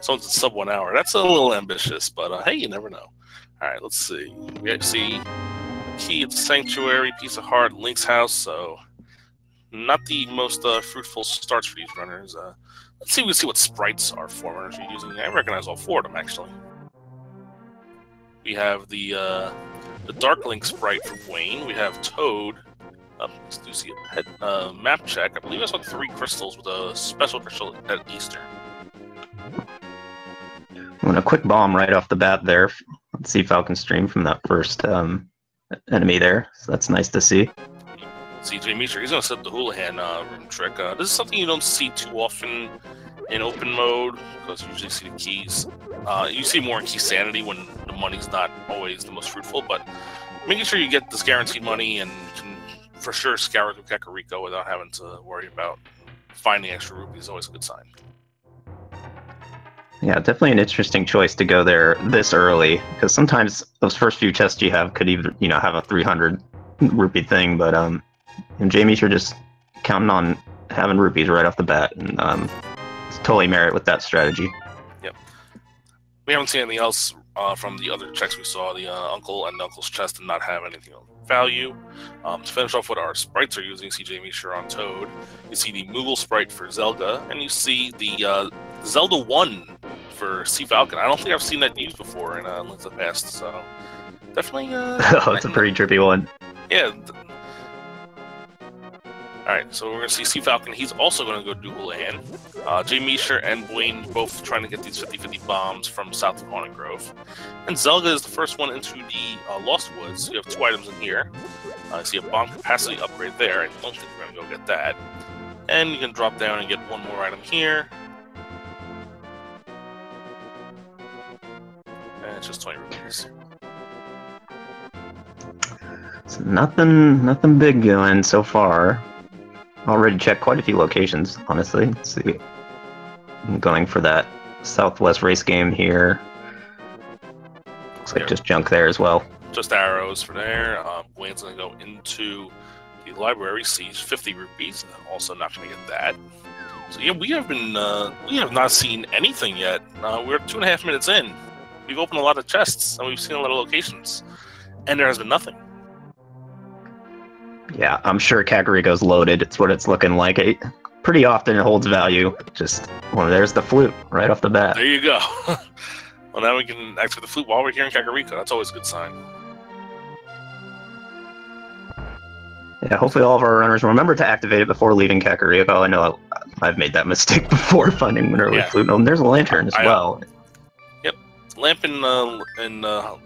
Someone said sub 1 hour. That's a little ambitious, but hey, you never know. All right, let's see. We see key at the sanctuary, piece of heart, Link's house. So not the most fruitful starts for these runners. Let's see. We see what sprites our forerunners are using. I recognize all 4 of them actually. We have the Dark Link sprite for Wayne. We have Toad. Let's do see a map check. I believe I saw 3 crystals with a special crystal at Easter. And a quick bomb right off the bat there. Let's see Falcon stream from that first enemy there. So that's nice to see. CJ Meecher, he's going to set the Houlihan room trick. This is something you don't see too often in open mode, because you usually see the keys. You see more in Key Sanity when the money's not always the most fruitful, but making sure you get this guaranteed money and can for sure scour through Kakariko without having to worry about finding extra rupees is always a good sign. Yeah, definitely an interesting choice to go there this early, because sometimes those first few chests you have could either, have a 300 rupee thing, but Jamie, you're just counting on having rupees right off the bat, and it's totally merit with that strategy. Yep. We haven't seen anything else from the other checks we saw. The Uncle and Uncle's chest did not have anything of value. To finish off what our sprites are using, see Jamie Sure on Toad. You see the Moogle sprite for Zelda, and you see the Zelda 1 for Sea Falcon. I don't think I've seen that used before in Link to the Past, so definitely. Oh, it's a pretty trippy one. Yeah. Alright, so we're going to see Sea Falcon. He's also going to go do Houlihan. Jay Meisher and Wayne both trying to get these 50-50 bombs from south of Haunted Grove. And Zelda is the first one into the Lost Woods. You have 2 items in here. I see a bomb capacity upgrade there. I don't think we're going to go get that. And you can drop down and get 1 more item here. And it's just 20 rupees. So nothing big going so far. Already checked quite a few locations, honestly. Let's see. I'm going for that Southwest race game here. Looks like just junk there as well. Just arrows for there. Wayne's going to go into the library, sees 50 rupees. Also not going to get that. So yeah, we have not seen anything yet. We're 2.5 minutes in. We've opened a lot of chests, and we've seen a lot of locations. And there has been nothing. Yeah, I'm sure Kakariko's loaded. It's what it's looking like. Pretty often it holds value. Just, well, there's the flute right off the bat. There you go. Well, now we can activate the flute while we're here in Kakariko. That's always a good sign. Yeah, hopefully all of our runners remember to activate it before leaving Kakariko. I know I've made that mistake before finding an early flute. Oh, and there's a lantern as well. Yep, lamp in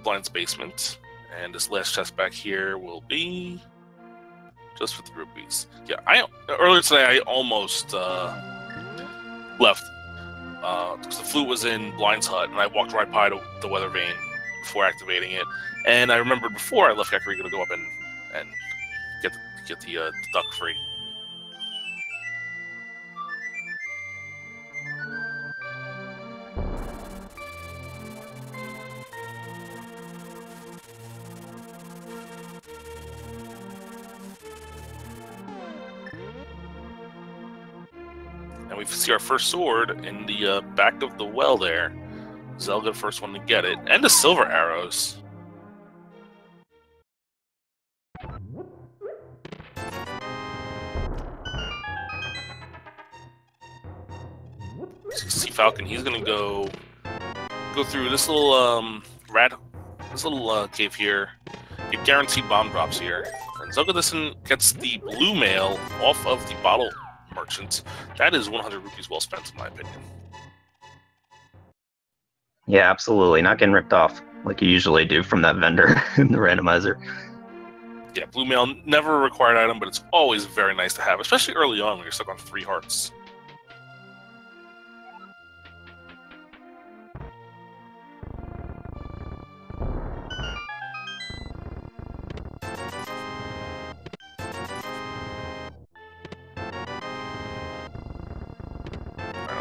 Blind's basement. And this last chest back here will be just 50 rupees. Yeah, earlier today I almost left because the flute was in Blind's hut, and I walked right by the weather vane before activating it. And I remembered before I left Kakariko to go up and get the duck free. And we see our first sword in the back of the well there. Zelda, first one to get it. And the silver arrows. Sea Falcon, he's gonna go through this little cave here. Get guaranteed bomb drops here. And Zelda gets the blue mail off of the bottle merchant. That is 100 rupees well spent, in my opinion. Yeah, absolutely. Not getting ripped off like you usually do from that vendor in the randomizer. Yeah, blue mail, never a required item, but it's always very nice to have, especially early on when you're stuck on 3 hearts.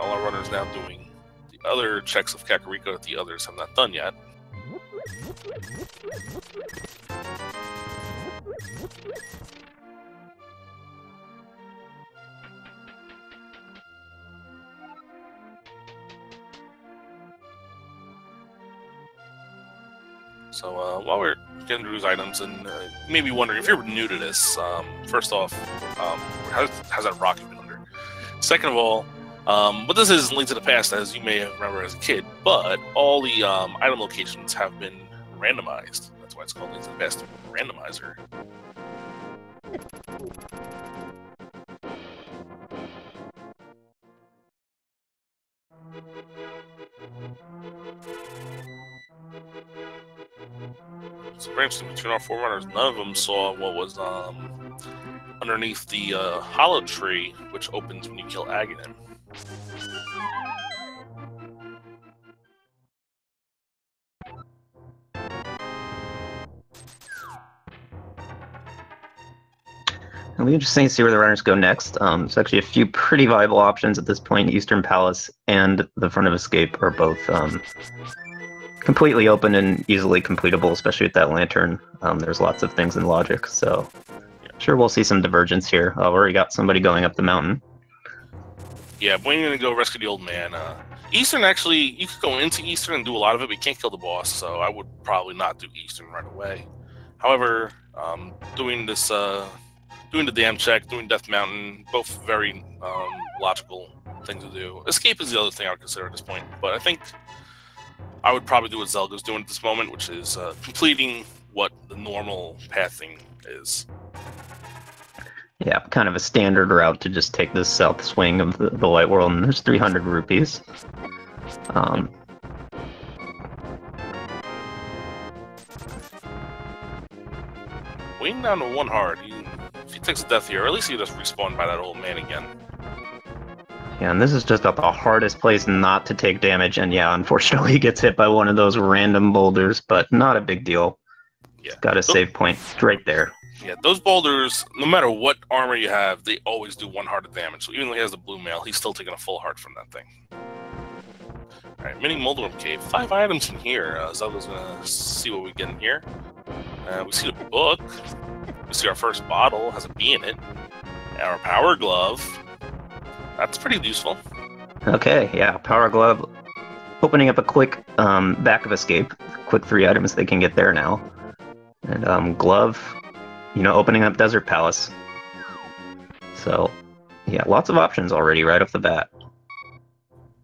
All our runners now doing the other checks of Kakariko that the others have not done yet. So while we're getting through these items, and you may be wondering if you're new to this, first off, how's that rock been under? Second of all, what this is Link to the Past, as you may remember as a kid, but all the item locations have been randomized. That's why it's called Link to the Past Randomizer. So very interesting, between our forerunners, none of them saw what was underneath the hollow tree, which opens when you kill Aghanim. It'll be interesting to see where the runners go next. There's actually a few pretty viable options at this point. Eastern Palace and the Front of Escape are both completely open and easily completable, especially with that lantern. There's lots of things in logic, so sure we'll see some divergence here. I've already got somebody going up the mountain. Yeah, Wayne's gonna go rescue the old man. Eastern, actually, you could go into Eastern and do a lot of it, but you can't kill the boss, so I would probably not do Eastern right away. However, doing this, doing the dam check, doing Death Mountain, both very logical things to do. Escape is the other thing I would consider at this point, but I think I would probably do what Zelga's doing at this moment, which is completing what the normal pathing is. Yeah, kind of a standard route to just take the south swing of the Light World, and there's 300 rupees. Waiting down to one heart. If he takes a death here, or at least he just respawned by that old man again. Yeah, and this is just about the hardest place not to take damage, and yeah, unfortunately he gets hit by one of those random boulders, but not a big deal. Yeah. Got a save point right there. Yeah, those boulders, no matter what armor you have, they always do 1 heart of damage. So even though he has the blue mail, he's still taking a full heart from that thing. Alright, mini Moldorm Cave. 5 items in here. Zelda's gonna see what we get in here. We see the book. We see our first bottle, has a bee in it. Our power glove. That's pretty useful. Okay, yeah, power glove. Opening up a quick back of escape. Quick 3 items they can get there now. And glove, you know, opening up Desert Palace. So, yeah, lots of options already right off the bat.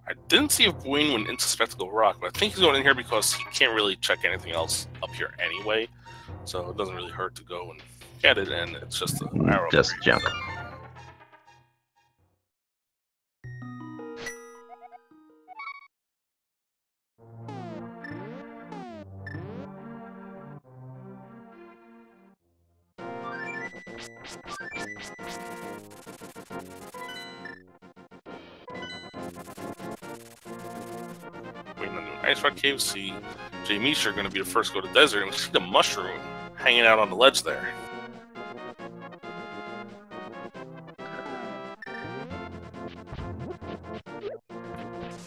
I didn't see if Wayne went into Spectacle Rock, but I think he's going in here because he can't really check anything else up here anyway. So it doesn't really hurt to go and get it, and it's just an arrow. Just jump. Waiting on the Ice Rock Cave, see Jay Misha are going to be the first to go to the desert, and we see the mushroom hanging out on the ledge there.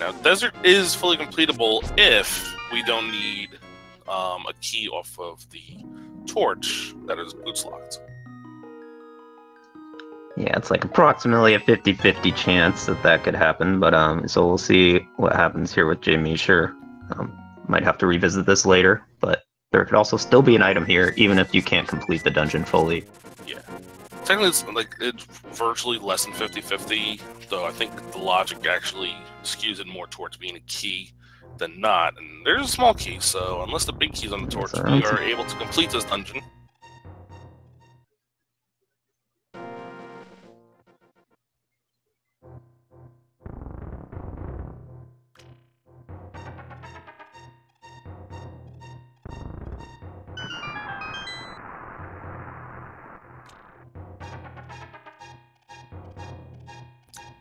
Now, desert is fully completable if we don't need a key off of the torch that is boots locked. Yeah, it's like approximately a 50-50 chance that that could happen, but so we'll see what happens here with Jay Misha. Might have to revisit this later, but there could also still be an item here, even if you can't complete the dungeon fully. Yeah. Technically, it's virtually less than 50-50, though I think the logic actually skews it more towards being a key than not. And there's a small key, so unless the big key's on the torch, we are able to complete this dungeon.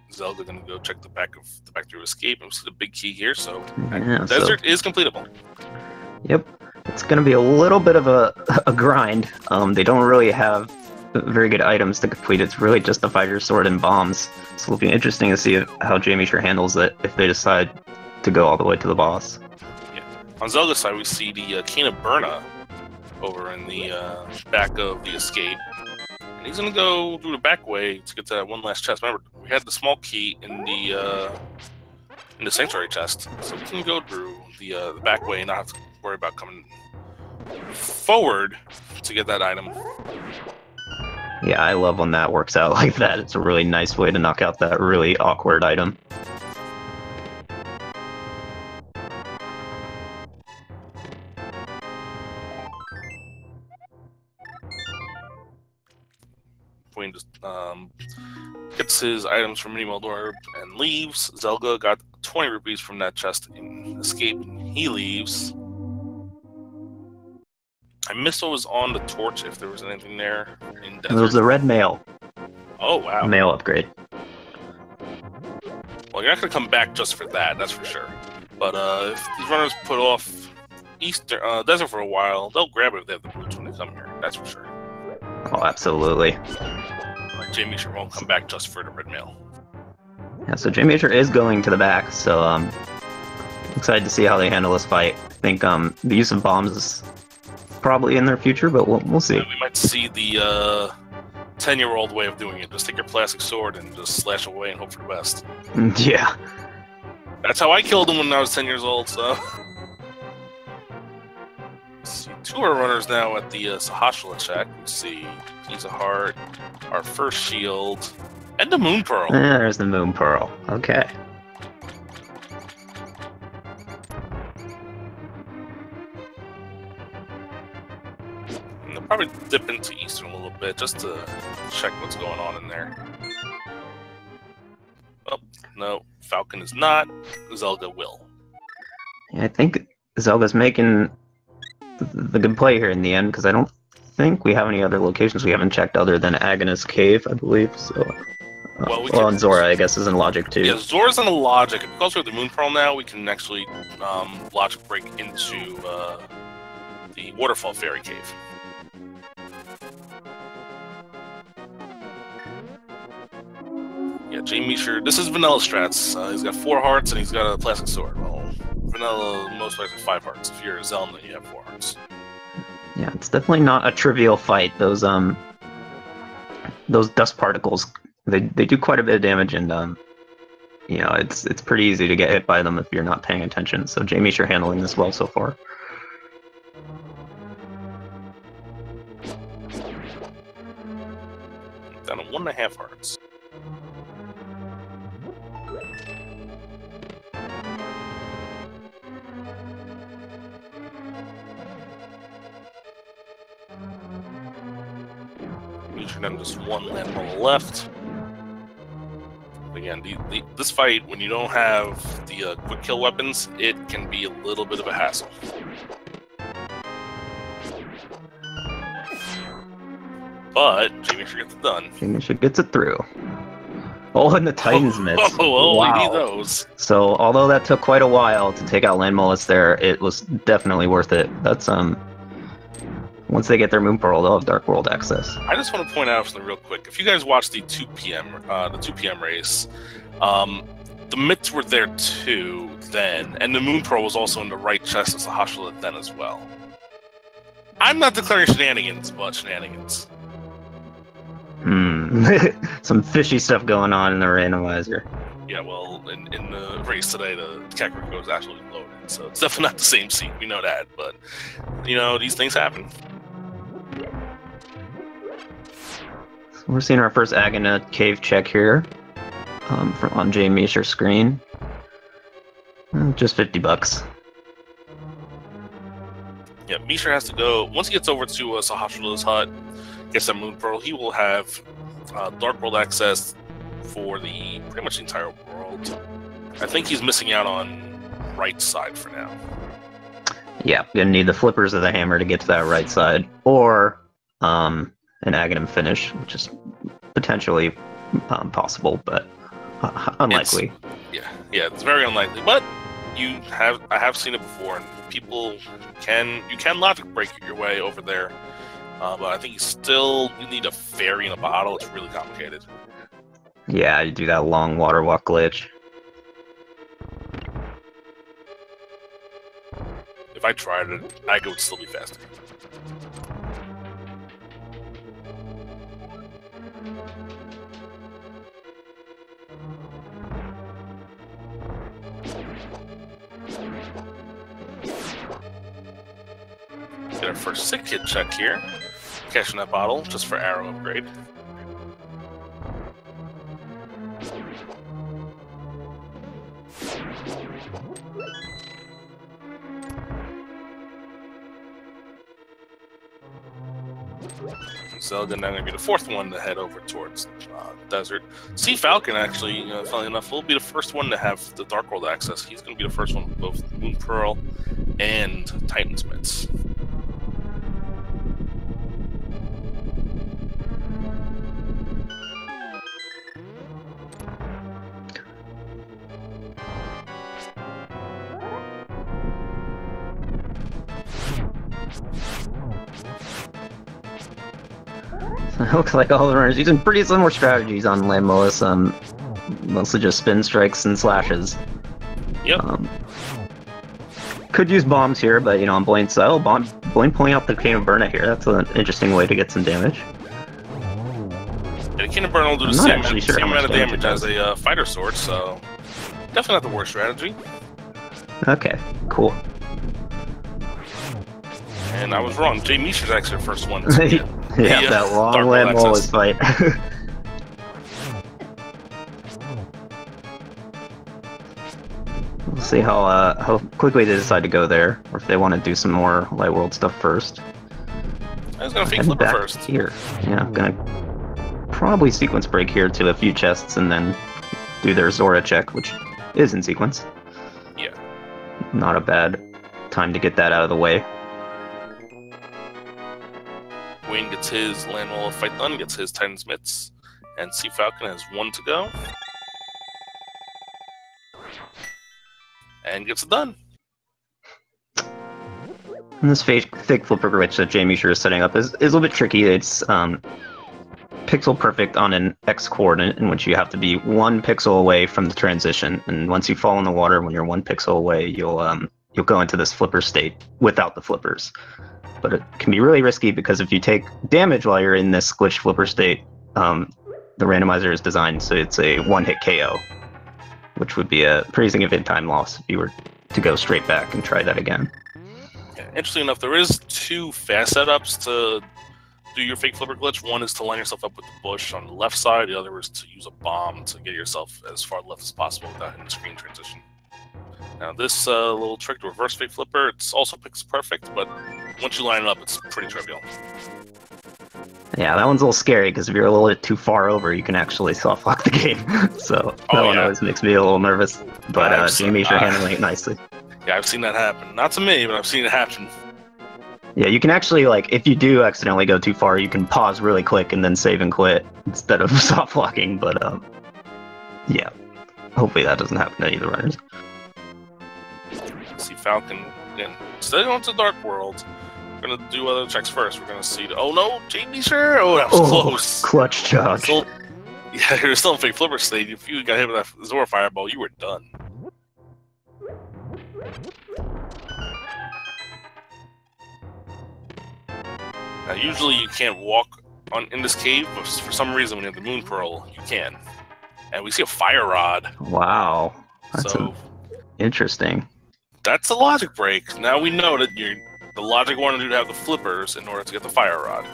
Zelda gonna go check the back through escape, and we see the big key here. So yeah, desert is completable. Yep, it's gonna be a little bit of a grind. They don't really have very good items to complete. It's really just the fighter's sword and bombs. So it'll be interesting to see how Jay Misha handles it if they decide to go all the way to the boss. Yeah. On Zelda's side, we see the Cane of Burna over in the back of the escape. And he's gonna go through the back way to get to that one last chest. Remember, we had the small key in the sanctuary chest, so we can go through the back way and not have to worry about coming forward to get that item. Yeah, I love when that works out like that. It's a really nice way to knock out that really awkward item. Queen just gets his items from Mini Orb and leaves. Zelga got 20 rupees from that chest in Escape. He leaves. I missed what was on the torch, if there was anything there in Desert. It was the red mail. Oh, wow. Mail upgrade. Well, you're not going to come back just for that, that's for sure. But if these runners put off Desert for a while, they'll grab it if they have the boots when they come here, that's for sure. Oh, absolutely. Like, Jamie sure won't come back just for the red mail. Yeah, so Jamie is going to the back, so excited to see how they handle this fight. I think the use of bombs is probably in their future, but we'll see. Yeah, we might see the 10-year-old way of doing it. Just take your plastic sword and just slash away and hope for the best. Yeah. That's how I killed him when I was 10 years old, so... See, 2 are runners now at the Sahashala check. We see Piece of Heart, our first shield, and the Moon Pearl. There's the Moon Pearl. Okay. And they'll probably dip into Eastern a little bit just to check what's going on in there. Oh, no, Falcon is not. Zelda will. Yeah, I think Zelda's making the good play here in the end, because I don't think we have any other locations we haven't checked other than Agnes Cave, I believe. So, well, and Zora, I guess, is in Logic too. Yeah, Zora's in a Logic. Because we have the Moon Pearl now, we can actually Logic break into the Waterfall Fairy Cave. Yeah, Jamie Meisher. This is Vanilla strats. He's got 4 hearts and he's got a plastic sword. Well, Vanilla most likely 5 hearts. If you're Zelda, you have 4 hearts. Yeah, it's definitely not a trivial fight. Those dust particles, they do quite a bit of damage, and you know, it's pretty easy to get hit by them if you're not paying attention. So Jamie Meisher handling this well so far. Down to 1.5 hearts. Then just 1 land roll left. Again, this fight, when you don't have the quick kill weapons, it can be a little bit of a hassle. But Jamie Meisher gets it done. Jamie Meisher gets it through. Oh, and the Titans miss. Oh, wow. We need those. So, although that took quite a while to take out Land Mollis there, it was definitely worth it. That's once they get their Moon Pearl, they'll have Dark World access. I just want to point out something real quick. If you guys watched the 2 p.m. Race, the mitts were there too then, and the Moon Pearl was also in the right chest as the Sahashala then as well. I'm not declaring shenanigans, but shenanigans. Some fishy stuff going on in the randomizer. Yeah, well, in the race today, the Kakariko is actually loaded, so it's definitely not the same seat. We know that, but you know, these things happen. So we're seeing our first Agana Cave check here, on Jamie Meisher's screen. Just $50. Yeah, Meisher has to go once he gets over to Sahashala's hut, gets that Moon Pearl. He will have Dark World access for the pretty much the entire world. I think he's missing out on right side for now. Yeah, gonna need the flippers of the hammer to get to that right side, or an Aghanim finish, which is potentially possible, but unlikely. Yeah, it's very unlikely. But I have seen it before, and you can logic break your way over there. But I think you need a fairy in a bottle. It's really complicated. Yeah, you do that long water walk glitch. If I tried it, I would still be faster. get our first sick hit check here. Catching that bottle just for arrow upgrade. Zelda now going to be the fourth one to head over towards the desert. Sea Falcon, actually, funnily enough, will be the first one to have the Dark World access. He's going to be the first one with both Moon Pearl and Titan's Mitts. It looks like all the runners using pretty similar strategies on Landmolus, mostly just spin strikes and slashes. Yep. Could use bombs here, but on Blaine's side, Blaine pulling out the Cane of Burna here. That's an interesting way to get some damage. Yeah, the Cane of Burna will do the same amount of damage as a fighter sword, so definitely not the worst strategy. Okay, cool. And I was wrong. Jay Misha's actually the first one. Yeah, that long Landmolus fight. We'll see how quickly they decide to go there, or if they want to do some more Light World stuff first. I was gonna fake flipper first. Here, yeah, I'm gonna probably sequence break here to a few chests and then do their Zora check, which is in sequence. Yeah. Not a bad time to get that out of the way. Wayne gets his Landmolus fight done, gets his Titan's Mitts, and Sea Falcon has one to go. And gets it done. And this fake flipper glitch that Jamie Sure is setting up is a little bit tricky. It's pixel perfect on an X coordinate in which you have to be 1 pixel away from the transition. And once you fall in the water, when you're 1 pixel away, you'll go into this flipper state without the flippers. But it can be really risky because if you take damage while you're in this glitched flipper state, the randomizer is designed so it's a 1-hit KO, which would be a pretty significant time loss if you were to go straight back and try that again. Yeah, interesting enough, there is 2 fast setups to do your fake flipper glitch. One is to line yourself up with the bush on the left side. The other is to use a bomb to get yourself as far left as possible without hitting the screen transition. Now this little trick to reverse fake flipper, it's also pixel perfect, but once you line it up, it's pretty trivial. Yeah, that one's a little scary because if you're a little bit too far over, you can actually soft lock the game. So that one always makes me a little nervous. But Jamie's handling it nicely. Yeah, I've seen that happen. Not to me, but I've seen it happen. Yeah, you can actually, if you do accidentally go too far, you can pause really quick and then save and quit instead of soft locking. But yeah, hopefully that doesn't happen to any of the runners. See Falcon again. Instead of going to Dark World, we're gonna do other checks first. We're gonna see. Oh no, Jamie sure. Oh, that was close. Clutch charge. Yeah, you're still in fake flipper state. If you got hit with that Zora fireball, you were done. Now, usually you can't walk in this cave, but for some reason, when you have the Moon Pearl, you can. And we see a fire rod. Wow, that's interesting. That's a logic break. Now we know that the logic wanted you to have the flippers in order to get the fire rod.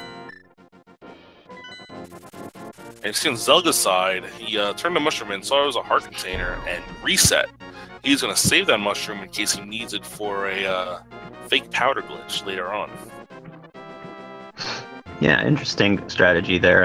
And you see on Zelga's side, he turned the mushroom in, saw it was a heart container, and reset. He's going to save that mushroom in case he needs it for a fake powder glitch later on. Yeah, interesting strategy there.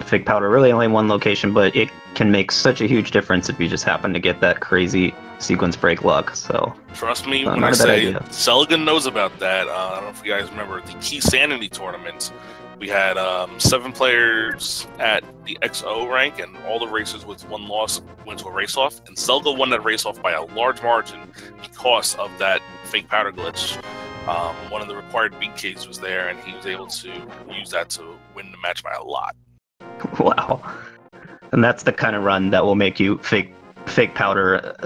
Fake powder really only 1 location, but it can make such a huge difference if you just happen to get that crazy sequence break luck. So trust me when I say Zelga knows about that. I don't know if you guys remember the Key Sanity tournament. We had 7 players at the XO rank, and all the racers with 1 loss went to a race-off. And Zelga won that race-off by a large margin because of that fake powder glitch. One of the required BKs was there, and he was able to use that to win the match by a lot. Wow. And that's the kind of run that will make you fake powder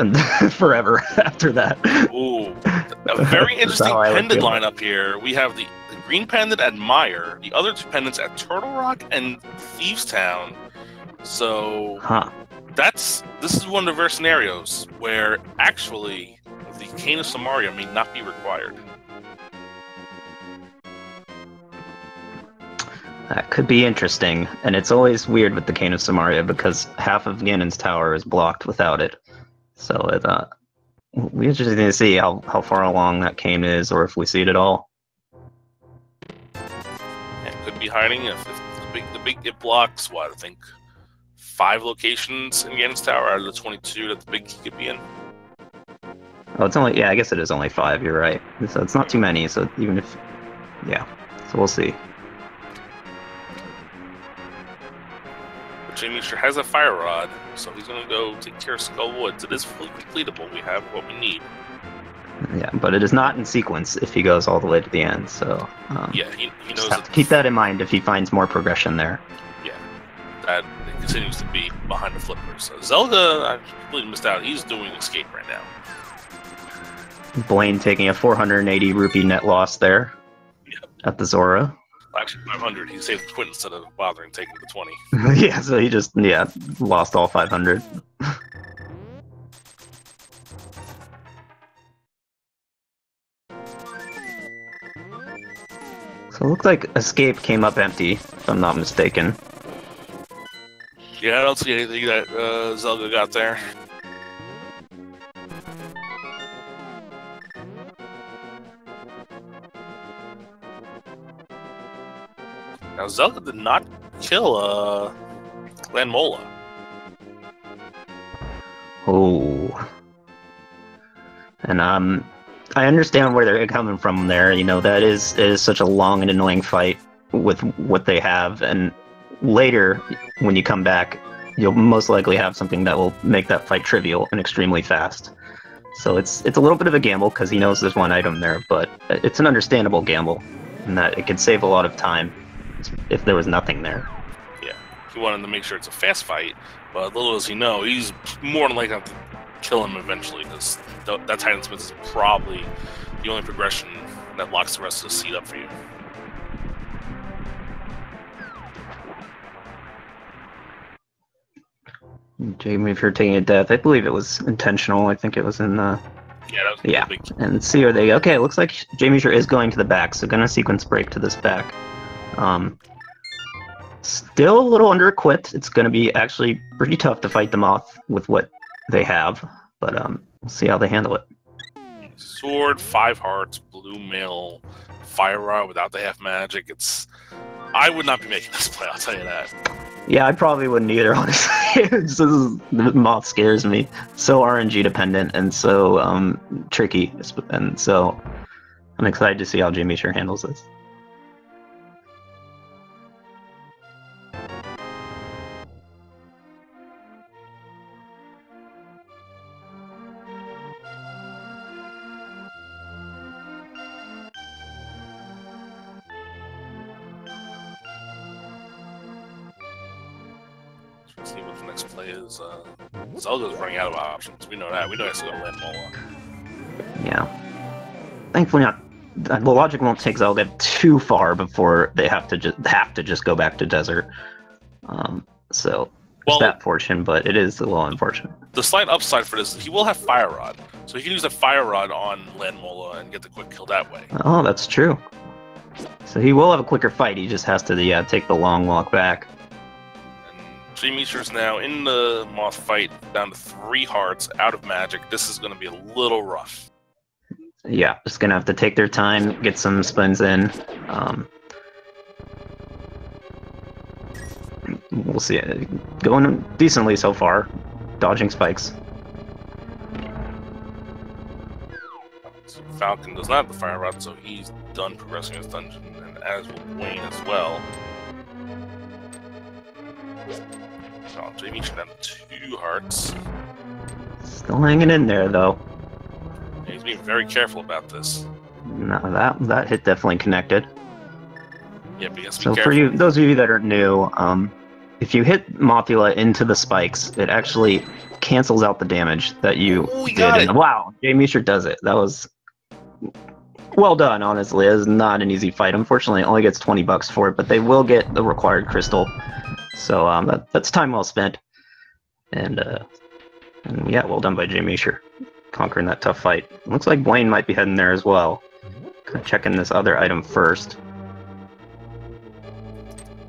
forever after that. Ooh. A very interesting pendant lineup here. We have the green pendant at Mire, the other 2 pendants at Turtle Rock and Thieves Town. So this is one of the rare scenarios where actually the Cane of Samaria may not be required. That could be interesting, and it's always weird with the Cane of Samaria because half of Ganon's tower is blocked without it. So we interesting to see how far along that cane is, or if we see it at all. It could be hiding if it blocks what I think 5 locations in Ganon's tower out of the 22 that the big key could be in. Oh, it's only I guess it is only 5. You're right. So it's not too many. So even if so we'll see. Jamie sure has a fire rod, so he's going to go take care of Skull Woods. It is fully completable. We have what we need. Yeah, but it is not in sequence if he goes all the way to the end. So yeah, he knows have to keep that in mind if he finds more progression there. Yeah, that it continues to be behind the flippers. So Zelda, I completely missed out. He's doing escape right now. Blaine taking a 480 rupee net loss there at the Zora. Actually, 500. He saved the Quint instead of bothering taking the 20. Yeah, so he just lost all 500. So it looks like escape came up empty, if I'm not mistaken. Yeah, I don't see anything that Zelda got there. Now, Zelda did not kill Lanmola. Oh. And I understand where they're coming from there. You know, that is such a long and annoying fight with what they have, and later, when you come back, you'll most likely have something that will make that fight trivial and extremely fast. So it's a little bit of a gamble because he knows there's one item there, but it's an understandable gamble, in that it could save a lot of time if there was nothing there. Yeah, he wanted to make sure it's a fast fight, but little does he know, he's more than likely to kill him eventually, because that Titan Smith is probably the only progression that locks the rest of the seed up for you. Jamie, if you're taking a death, I believe it was intentional. I think it was in the... Yeah, that was big. And see where they go. Okay, it looks like Jamie sure is going to the back, so gonna sequence break to this back. Still a little under-equipped. It's gonna be actually pretty tough to fight them off with what they have, but we'll see how they handle it. Sword, 5 hearts, blue mail, fire rod without the half magic. I would not be making this play, I'll tell you that. Yeah, I probably wouldn't either, honestly. The moth scares me. So RNG dependent and so tricky, and so I'm excited to see how Jamie sure handles this. See what the next play is. Zelda's running out of options. We know that. We know it's going to land Mola. Yeah. Thankfully, the logic won't take Zelda too far before they have to just go back to desert. So there's that portion, but it is a little unfortunate. The slight upside for this is he will have Fire Rod, so he can use the Fire Rod on Landmola and get the quick kill that way. Oh, that's true. So he will have a quicker fight. He just has to take the long walk back. G-Meter's now in the Moth fight, down to 3 hearts, out of magic. This is going to be a little rough. Yeah, just going to have to take their time, get some spins in. We'll see. Going decently so far. Dodging spikes. So Falcon does not have the Fire Rod, so he's done progressing his dungeon, and as will Wayne as well. Oh, Jamie should have 2 hearts. Still hanging in there, though. Yeah, he's being very careful about this. No, that hit definitely connected. Yeah, but he has to be so careful. For you, those of you that aren't new, if you hit Mothula into the spikes, it actually cancels out the damage that you did. Wow, Jamie sure does it. That was well done, honestly. It was not an easy fight. Unfortunately, it only gets $20 for it, but they will get the required crystal. So that's time well spent, and yeah, well done by Jamie sure conquering that tough fight. Looks like Blaine might be heading there as well. Kind of checking this other item first.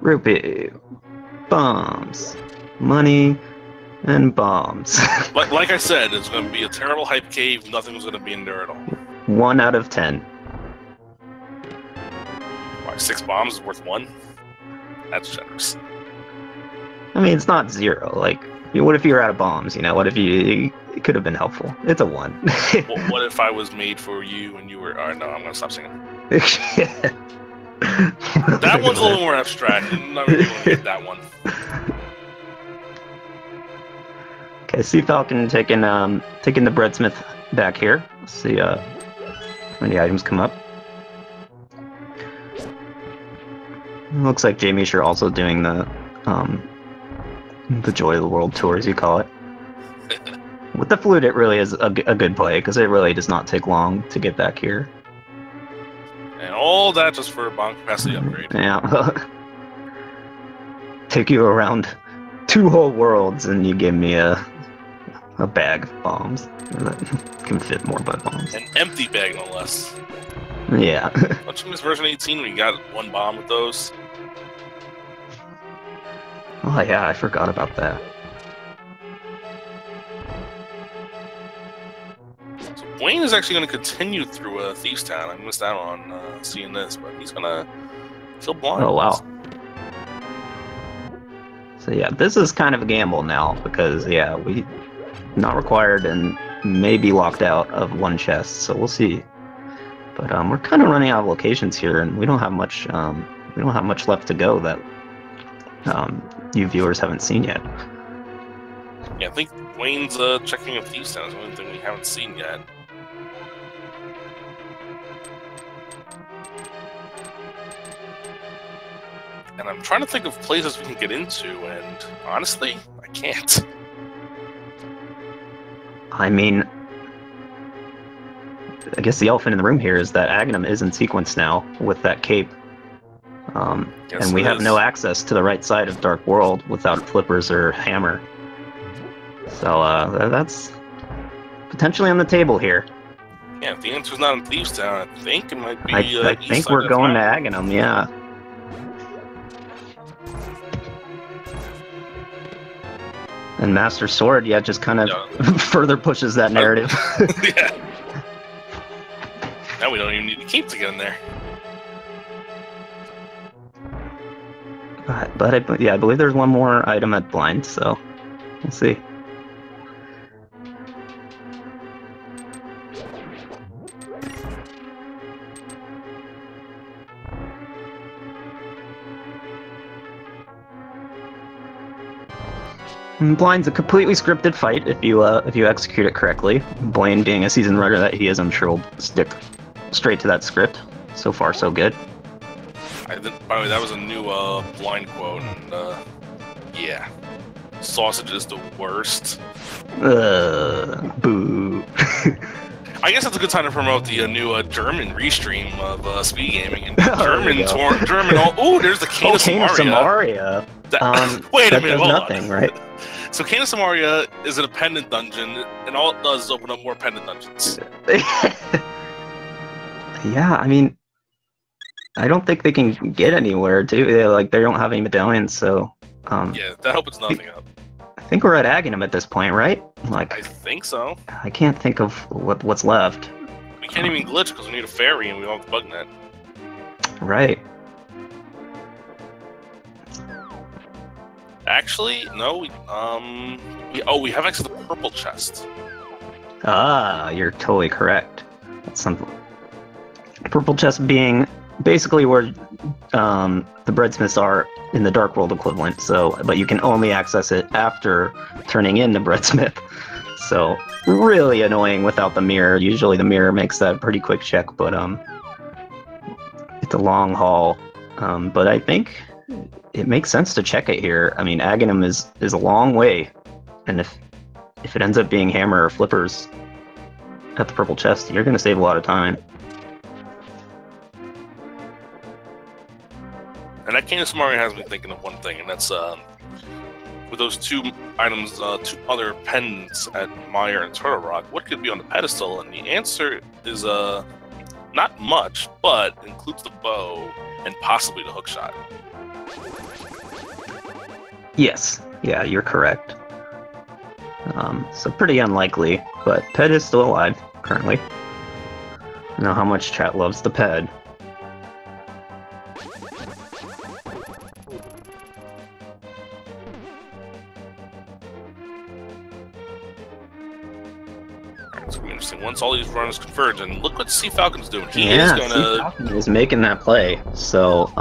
Rupee. Bombs. Money. And bombs. Like I said, it's going to be a terrible hype cave. Nothing's going to be in there at all. 1 out of 10. Why, 6 bombs is worth 1? That's generous. I mean, it's not 0. Like, what if you were out of bombs? You know, what if you... It could have been helpful. It's a 1. Well, what if I was made for you and you were... Alright, no, I'm going to stop singing. That one's a little more abstract. I'm not really going to get that one. Okay, Sea Falcon taking the Breadsmith back here. Let's see how many items come up. Looks like Jamie Sure also doing the Joy of the World tour, as you call it. With the flute, it really is a good play, because it really does not take long to get back here. And all that just for a bomb capacity upgrade. Yeah. Take you around 2 whole worlds, and you give me a bag of bombs. That can fit more butt bombs. An empty bag, no less. Yeah. Don't you miss version 18 when you got 1 bomb with those? Oh yeah, I forgot about that. So Wayne is actually going to continue through Thieves Town. I missed out on seeing this, but he's going to kill blind. Oh wow. So yeah, this is kind of a gamble now, because yeah, we not required and may be locked out of 1 chest, so we'll see. But we're kind of running out of locations here, and we don't have much left to go that you viewers haven't seen yet. Yeah, I think Wayne's checking if Thieves Town is the only thing we haven't seen yet. And I'm trying to think of places we can get into, and honestly, I can't. I mean, I guess the elephant in the room here is that Aghanim is in sequence now with that cape. Yes, and we have no access to the right side of Dark World without flippers or hammer. So that's potentially on the table here. Yeah, if the answer's not in Thieves Town, I think it might be I think we're going to Aghanim, yeah. And Master Sword, yeah, just kind of further pushes that narrative. Yeah. Now we don't even need to keep to get in there. But I believe there's 1 more item at blind, so we'll see. And blind's a completely scripted fight if you execute it correctly. Blaine, being a seasoned writer that he is, I'm sure will stick straight to that script. So far, so good. By the way, that was a new blind quote, and yeah, sausage is the worst. Boo. I guess it's a good time to promote the new German restream of speed gaming and German. Oh, there's the Cane of Samaria. Wait a minute, hold nothing, on. Right? So Cane of Samaria is an pendant dungeon, and all it does is open up more pendant dungeons. Yeah, I mean, I don't think they can get anywhere, too. They don't have any medallions, so... yeah, that opens nothing up. I think we're at Aghanim at this point, right? I think so. I can't think of what's left. We can't even glitch because we need a ferry and we don't have the bug net. Right. Actually, no. We have access to the purple chest. Ah, you're totally correct. That's something. Purple chest being basically where the breadsmiths are in the Dark World equivalent. So, but you can only access it after turning in the breadsmith. So, really annoying without the mirror. Usually, the mirror makes that a pretty quick check, but it's a long haul. But I think it makes sense to check it here. I mean, Aghanim is a long way, and if it ends up being hammer or flippers at the purple chest, you're going to save a lot of time. And that Cane of Samaria has me thinking of one thing, and that's with those 2 items, 2 other pendants at Meyer and Turtle Rock, what could be on the pedestal? And the answer is not much, but includes the bow and possibly the hookshot. Yes, yeah, you're correct. So pretty unlikely, but Ped is still alive currently. I know how much chat loves the Ped. It's gonna be interesting once all these runners converge, and look what Sea Falcon's doing. He Yeah, is gonna. Sea Falcon is making that play. So,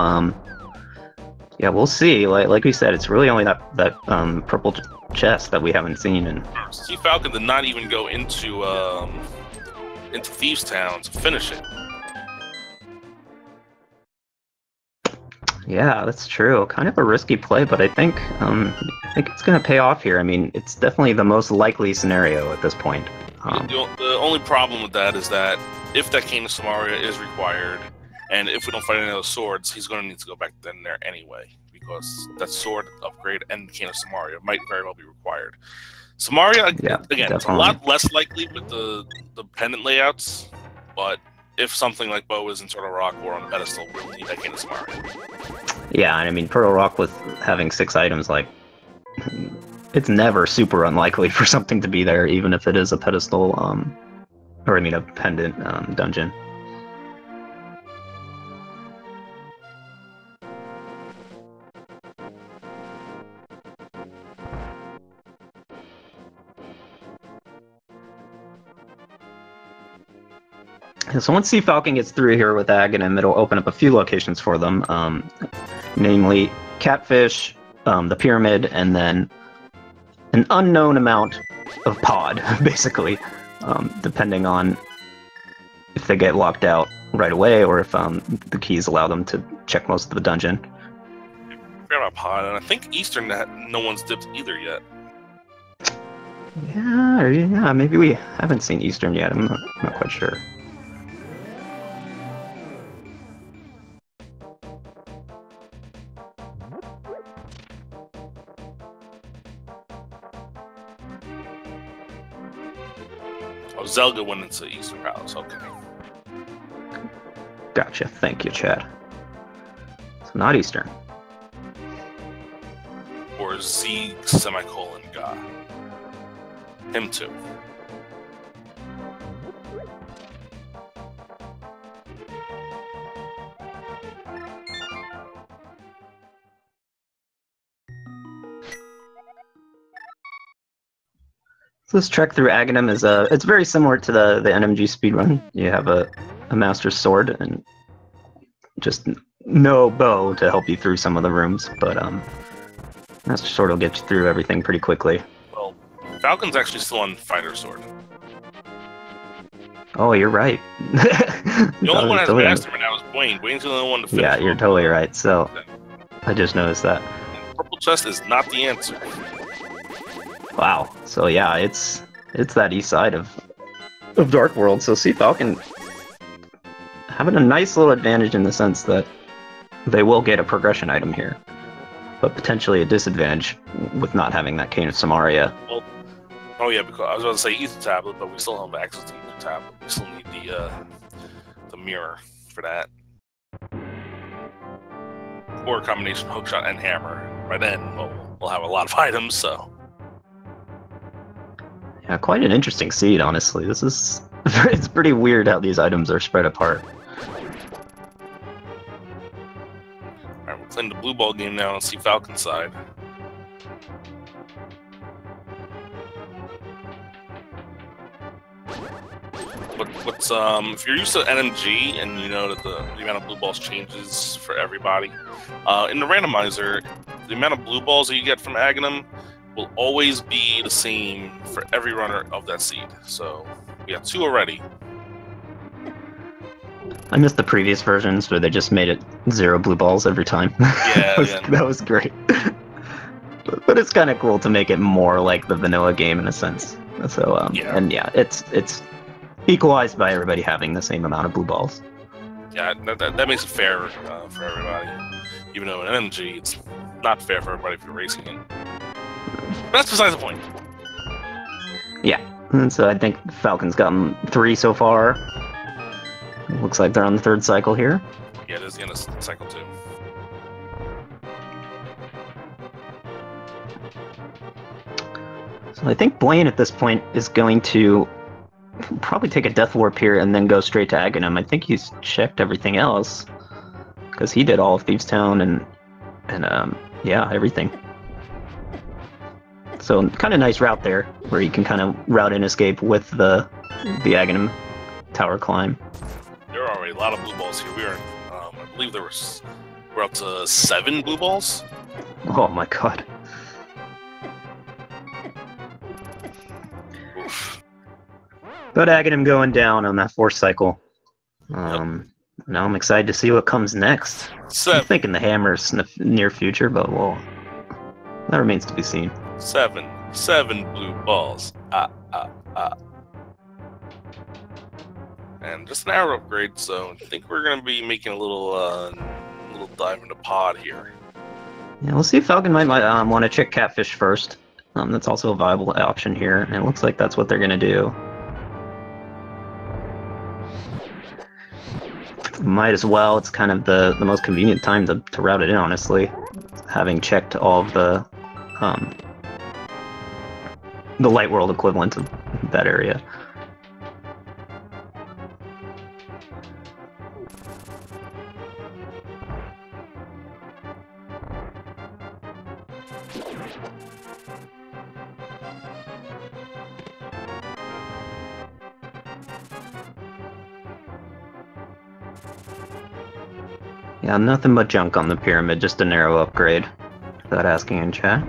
yeah, we'll see. Like we said, it's really only that purple chest that we haven't seen. And Sea Falcon did not even go into Thieves Town to finish it. Yeah, that's true. Kind of a risky play, but I think it's gonna pay off here. I mean, it's definitely the most likely scenario at this point. The only problem with that is that if that Cane of Samaria is required, and if we don't find any other swords, he's going to need to go back in there anyway, because that sword upgrade and Cane of Samaria might very well be required. Samaria, Yeah, again, definitely. It's a lot less likely with the pendant layouts, but if something like Bo is in Turtle Rock or on the pedestal, we'll need that Cane of Samaria. Yeah, and I mean, Turtle Rock with having 6 items, like, it's never super unlikely for something to be there, even if it is a pedestal, or I mean a pendant dungeon. So once Sea Falcon gets through here with Aghanim, it'll open up a few locations for them, namely Catfish, the Pyramid, and then an unknown amount of pod, basically, depending on if they get locked out right away or if the keys allow them to check most of the dungeon. Forgot about pod, and I think Eastern no one's dipped either yet. Yeah, maybe we haven't seen Eastern yet. I'm not quite sure. Oh, Zelga went into Eastern Palace, okay. Gotcha, thank you, Chad. So not Eastern. Or Z semicolon Ga. Him too. So this trek through Aghanim is it's very similar to the NMG speedrun. You have a master's sword and just no bow to help you through some of the rooms, but Master Sword will get you through everything pretty quickly. Well, Falcon's actually still on Fighter Sword. Oh, you're right. The only one that has Master right now is Wayne. Wayne's the only one to finish. Yeah, you're totally right. So I just noticed that. And Purple Chest is not the answer. Wow. So yeah, it's that east side of Dark World. So Sea Falcon having a nice little advantage in the sense that they will get a progression item here, but potentially a disadvantage with not having that Cane of Samaria. Well, oh yeah, because I was about to say Ether Tablet, but we still don't have access to Ether Tablet. We still need the mirror for that, or a combination of Hookshot and Hammer. By then, we'll have a lot of items. So. Yeah, quite an interesting seed, honestly. This is it's pretty weird how these items are spread apart. Alright, we're playing the blue ball game now on Sea Falcon's side. What's if you're used to NMG and you know that the amount of blue balls changes for everybody, in the randomizer, the amount of blue balls that you get from Aghanim will always be the same for every runner of that seed. So we have 2 already. I missed the previous versions where they just made it 0 blue balls every time. Yeah, that was great. But it's kind of cool to make it more like the vanilla game in a sense. So yeah. And yeah, it's equalized by everybody having the same amount of blue balls. Yeah, that makes it fair for everybody. Even though in NMG it's not fair for everybody if you're racing it. But that's besides the point. Yeah, and so I think Falcon's gotten 3 so far. Looks like they're on the 3rd cycle here. Yeah, it is the end of cycle 2. So I think Blaine at this point is going to probably take a Death Warp here and then go straight to Aghanim. I think he's checked everything else because he did all of Thieves Town and yeah, everything. So kind of nice route there where you can kind of route and escape with the Aghanim tower climb. There are already a lot of blue balls here. We are, I believe we're up to 7 blue balls. Oh my god. Oof. But Aghanim going down on that 4th cycle. Now I'm excited to see what comes next. 7. I'm thinking the Hammer's in the near future, but well, that remains to be seen. 7 blue balls. And just an arrow upgrade, so I think we're going to be making a little dive into pod here. Yeah, we'll see if Falcon might want to check Catfish first. That's also a viable option here, and it looks like that's what they're going to do. Might as well. It's kind of the most convenient time to route it in, honestly. Having checked all of the light world equivalent of that area. Yeah, nothing but junk on the pyramid, just a narrow upgrade. Without asking in chat.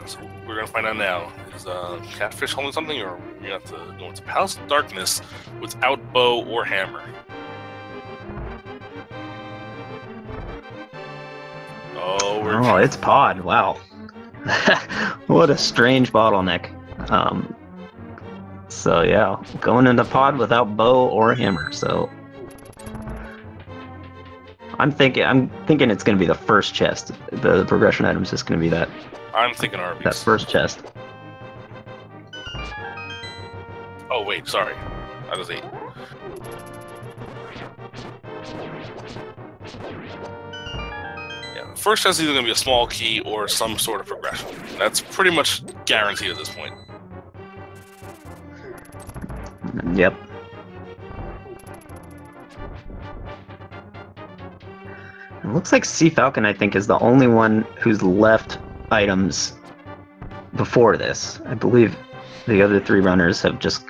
So we're gonna find out now. Is Catfish holding something, or we have to go into Palace of Darkness without bow or hammer? Oh, it's pod. Wow. What a strange bottleneck. So yeah, going into pod without bow or hammer. So I'm thinking it's going to be the first chest. The progression item is just going to be that. I'm thinking Arby's. That first chest. Oh wait, sorry. That was 8. Yeah, the first chest is either going to be a small key or some sort of progression. That's pretty much guaranteed at this point. Yep. It looks like Sea Falcon, I think, is the only one who's left items before this. I believe the other 3 runners have just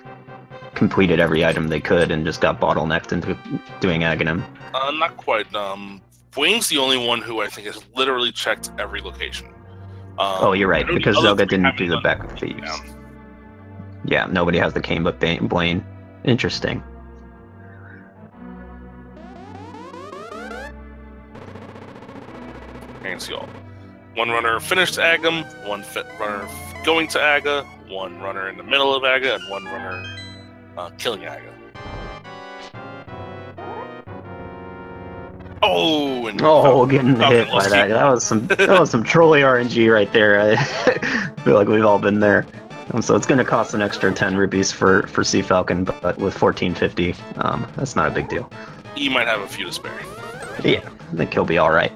completed every item they could and just got bottlenecked into doing Aghanim. Not quite. Wayne's the only one who I think has literally checked every location. Oh, you're right, because Zoga didn't do the Back of Thieves. Yeah, nobody has the cane but Blaine. Interesting. Thanks, y'all. 1 runner finished Agam, 1 runner going to Aga, 1 runner in the middle of Aga, and 1 runner killing Aga. Oh, and getting hit by that. That was some trolley RNG right there. I feel like we've all been there. So it's going to cost an extra 10 rupees for Sea Falcon, but with 1450, that's not a big deal. He might have a few to spare. Yeah, I think he'll be all right.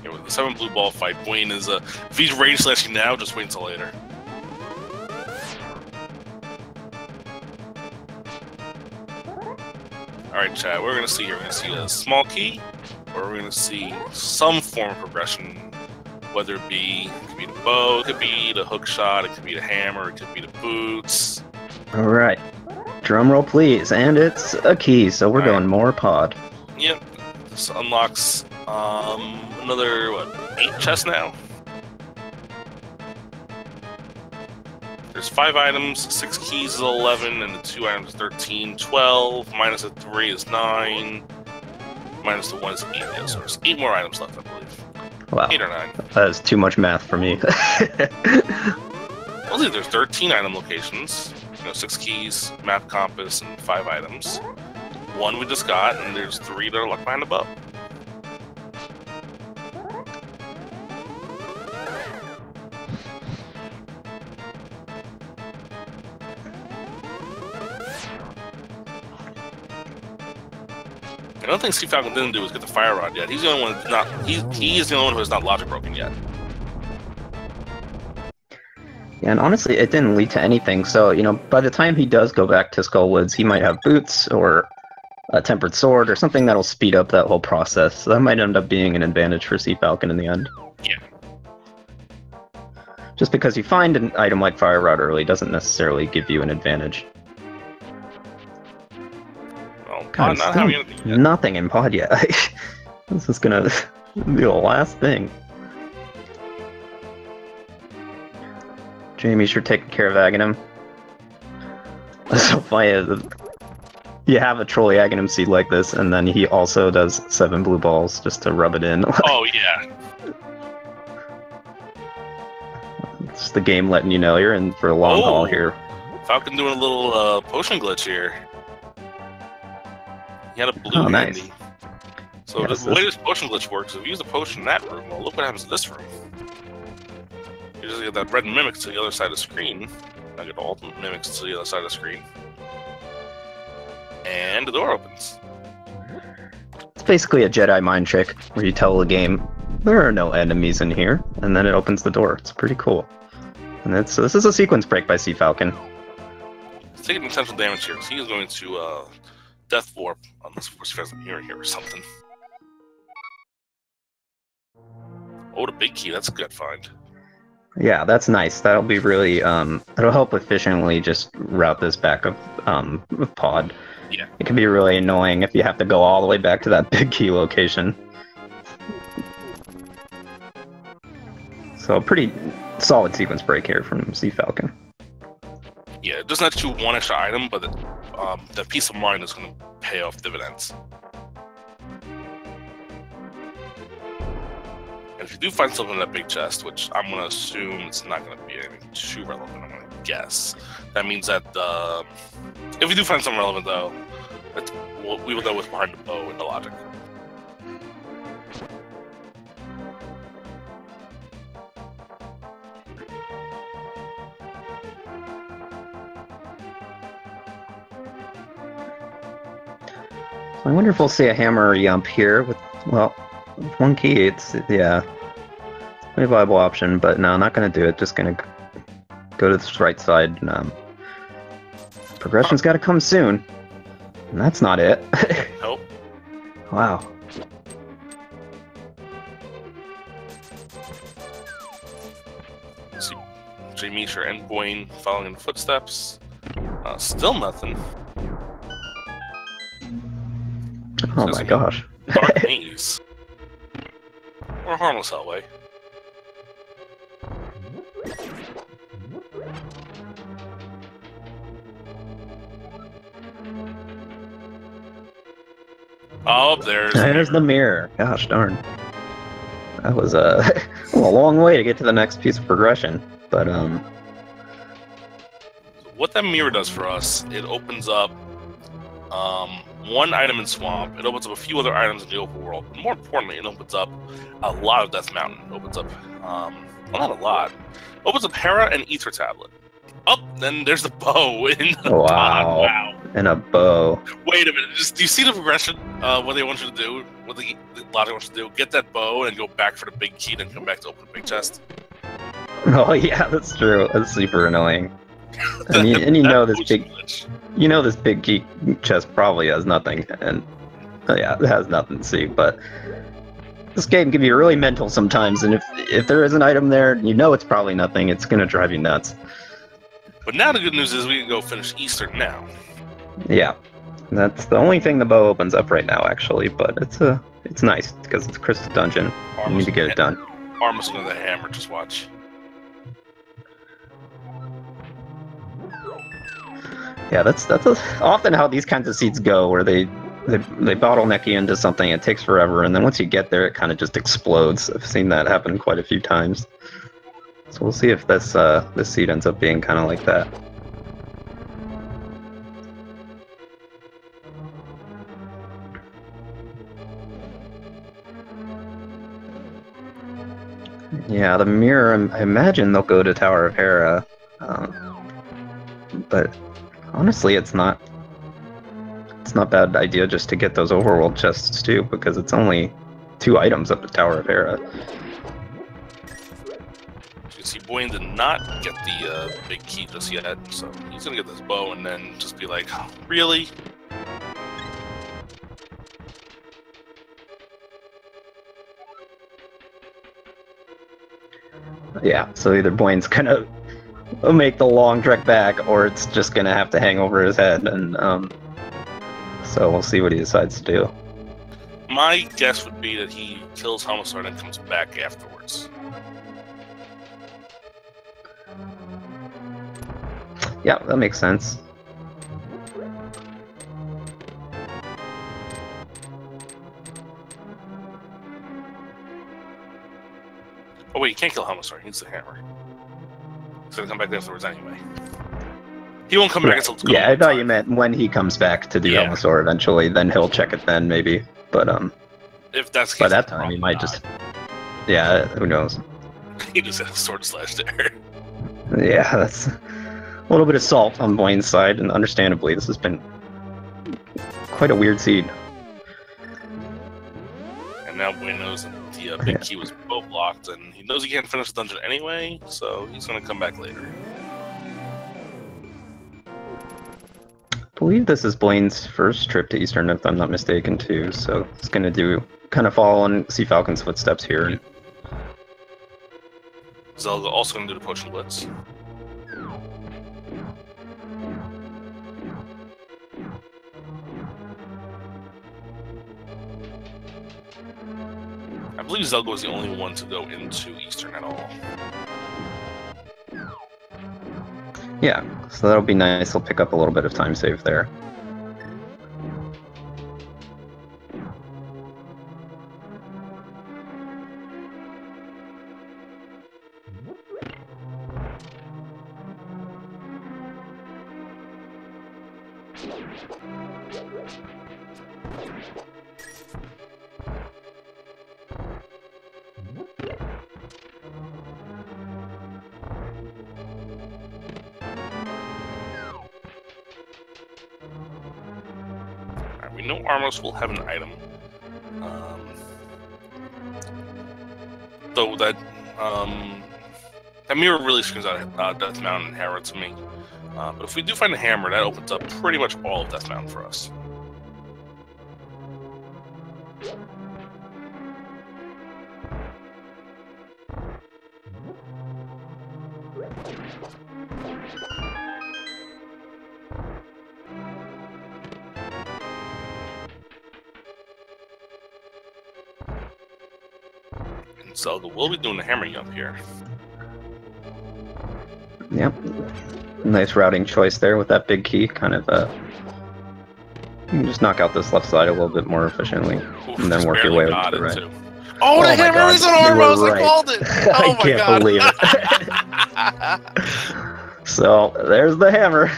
Yeah, with the 7 blue ball fight, Wayne is if he's rage slashing now, just wait until later. Alright, chat, we're going to see here. We're going to see a small key, or we're going to see some form of progression, whether it could be the bow, it could be the hook shot, it could be the hammer, it could be the boots. Alright. Drum roll, please. And it's a key, so we're going more pod. Yep. This unlocks another, 8 chests now? There's 5 items, 6 keys is 11, and the 2 items is 13, 12, minus a 3 is 9, minus the 1 is 8. Yeah, so there's 8 more items left, I believe. Wow. 8 or 9. That is too much math for me. Well, there's 13 item locations, 6 keys, map compass, and 5 items. 1 we just got, and there's 3 that are locked behind above. Another thing Sea Falcon didn't do was get the fire rod yet. He's the only one that's not. He is the only one who has not logic broken yet. Yeah, and honestly, it didn't lead to anything. So by the time he does go back to Skullwoods, he might have boots or a tempered sword or something that'll speed up that whole process. So that might end up being an advantage for Sea Falcon in the end. Yeah. Just because you find an item like Fire Rod early doesn't necessarily give you an advantage. God, not having anything yet. Nothing in pod yet. This is gonna be the last thing. Jamie's sure taking care of Aghanim. That's so funny. You have a Trolley Aghanim seed like this, and then he also does 7 blue balls just to rub it in. Oh, yeah. It's the game letting you know you're in for a long haul here. Falcon doing a little potion glitch here. He had a blue handy. So the way this potion glitch works, if you use a potion in that room, well, look what happens in this room. You just get that red mimic to the other side of the screen. I get all the mimics to the other side of the screen. And the door opens. It's basically a Jedi mind trick, where you tell the game, there are no enemies in here, and then it opens the door. It's pretty cool. And this is a sequence break by Sea Falcon. He's taking potential damage here, because he is going to Death Warp, unless of course he has a mirror here or something. Oh, the big key, that's a good find. Yeah, that's nice. That'll be really, it'll help efficiently just route this back of pod. Yeah. It can be really annoying if you have to go all the way back to that big key location. So a pretty solid sequence break here from Sea Falcon. Yeah, it doesn't have to one extra item, but the peace of mind is going to pay off dividends. And if you do find something in that big chest, which I'm going to assume it's not going to be anything too relevant, I'm going to guess. That means that if we do find something relevant, though, we will know what's behind the bow and the logic. I wonder if we'll see a hammer yump here with, well, with one key. It's, yeah, a viable option, but no, not going to do it. Just going to go to this right side. Progression's got to come soon. And that's not it. Nope. Wow. See, J-Meter and Boyne following in the footsteps. Still nothing. Oh my gosh. Dark maze. Or harmless hellway. Oh, there's the mirror. Gosh darn. That was a long way to get to the next piece of progression. But what that mirror does for us, it opens up one item in Swamp. It opens up a few other items in the open world. But more importantly, it opens up a lot of Death Mountain. It opens up, well, not a lot. It opens up Hera and Ether Tablet. Oh, then there's the bow in the pod. Wow. And a bow. Wait a minute. Do you see the progression? What they want you to do? What the logic wants you to do? Get that bow and go back for the big key, then come back to open the big chest. Oh yeah, that's true. That's super annoying. And you know this big, this big key chest probably has nothing, and yeah, it has nothing. See, but this game can be really mental sometimes, and if there is an item there, you know it's probably nothing. It's gonna drive you nuts. But now the good news is we can go finish Eastern now. Yeah, that's the only thing the bow opens up right now, actually. But it's nice because it's Crystal Dungeon. You need to get it done. Almost another hammer. Just watch. Yeah, that's often how these kinds of seeds go, where they bottleneck you into something. It takes forever, and then once you get there, it kind of just explodes. I've seen that happen quite a few times. So we'll see if this seed ends up being kind of like that. Yeah, the mirror, I imagine they'll go to Tower of Hera, but honestly, it's not it's not a bad idea just to get those overworld chests too, because it's only 2 items up the Tower of Hera. You can see Boyne did not get the big key just yet, so he's gonna get this bow and then just be like, really? Yeah, so either Boyne's gonna make the long trek back, or it's just gonna have to hang over his head, and so we'll see what he decides to do. My guess would be that he kills Homicide and comes back afterwards. Yeah, that makes sense. Oh wait, you can't kill Homicide. He needs the hammer. He's gonna come back afterwards anyway. He won't come back until it's I thought you meant when he comes back to do Helmasaur eventually, then he'll check it then, maybe. But, if that's the by case, that time, he might just... Yeah, who knows? He just has a sword slash there. Yeah, that's a little bit of salt on Boyne's side, and understandably, this has been quite a weird seed. And now Boyne knows that the big key was bow blocked, and he knows he can't finish the dungeon anyway, so he's gonna come back later. I believe this is Blaine's first trip to Eastern, if I'm not mistaken, too. So he's going to kind of follow on Sea Falcon's footsteps here. Zelda also going to do the Potion Blitz. I believe Zelda was the only one to go into Eastern at all. Yeah, so that'll be nice. He'll pick up a little bit of time save there. We know Armos will have an item. Though that mirror really screams out Death Mountain and Hera to me. But if we do find a hammer, that opens up pretty much all of Death Mountain for us. Zelda will be doing the hammering up here. Yep. Nice routing choice there with that big key. Kind of, you can just knock out this left side a little bit more efficiently, and then work your way over to the right. Too. Oh, the hammer is on Armos! I called it! Oh I can't believe it. So, there's the hammer.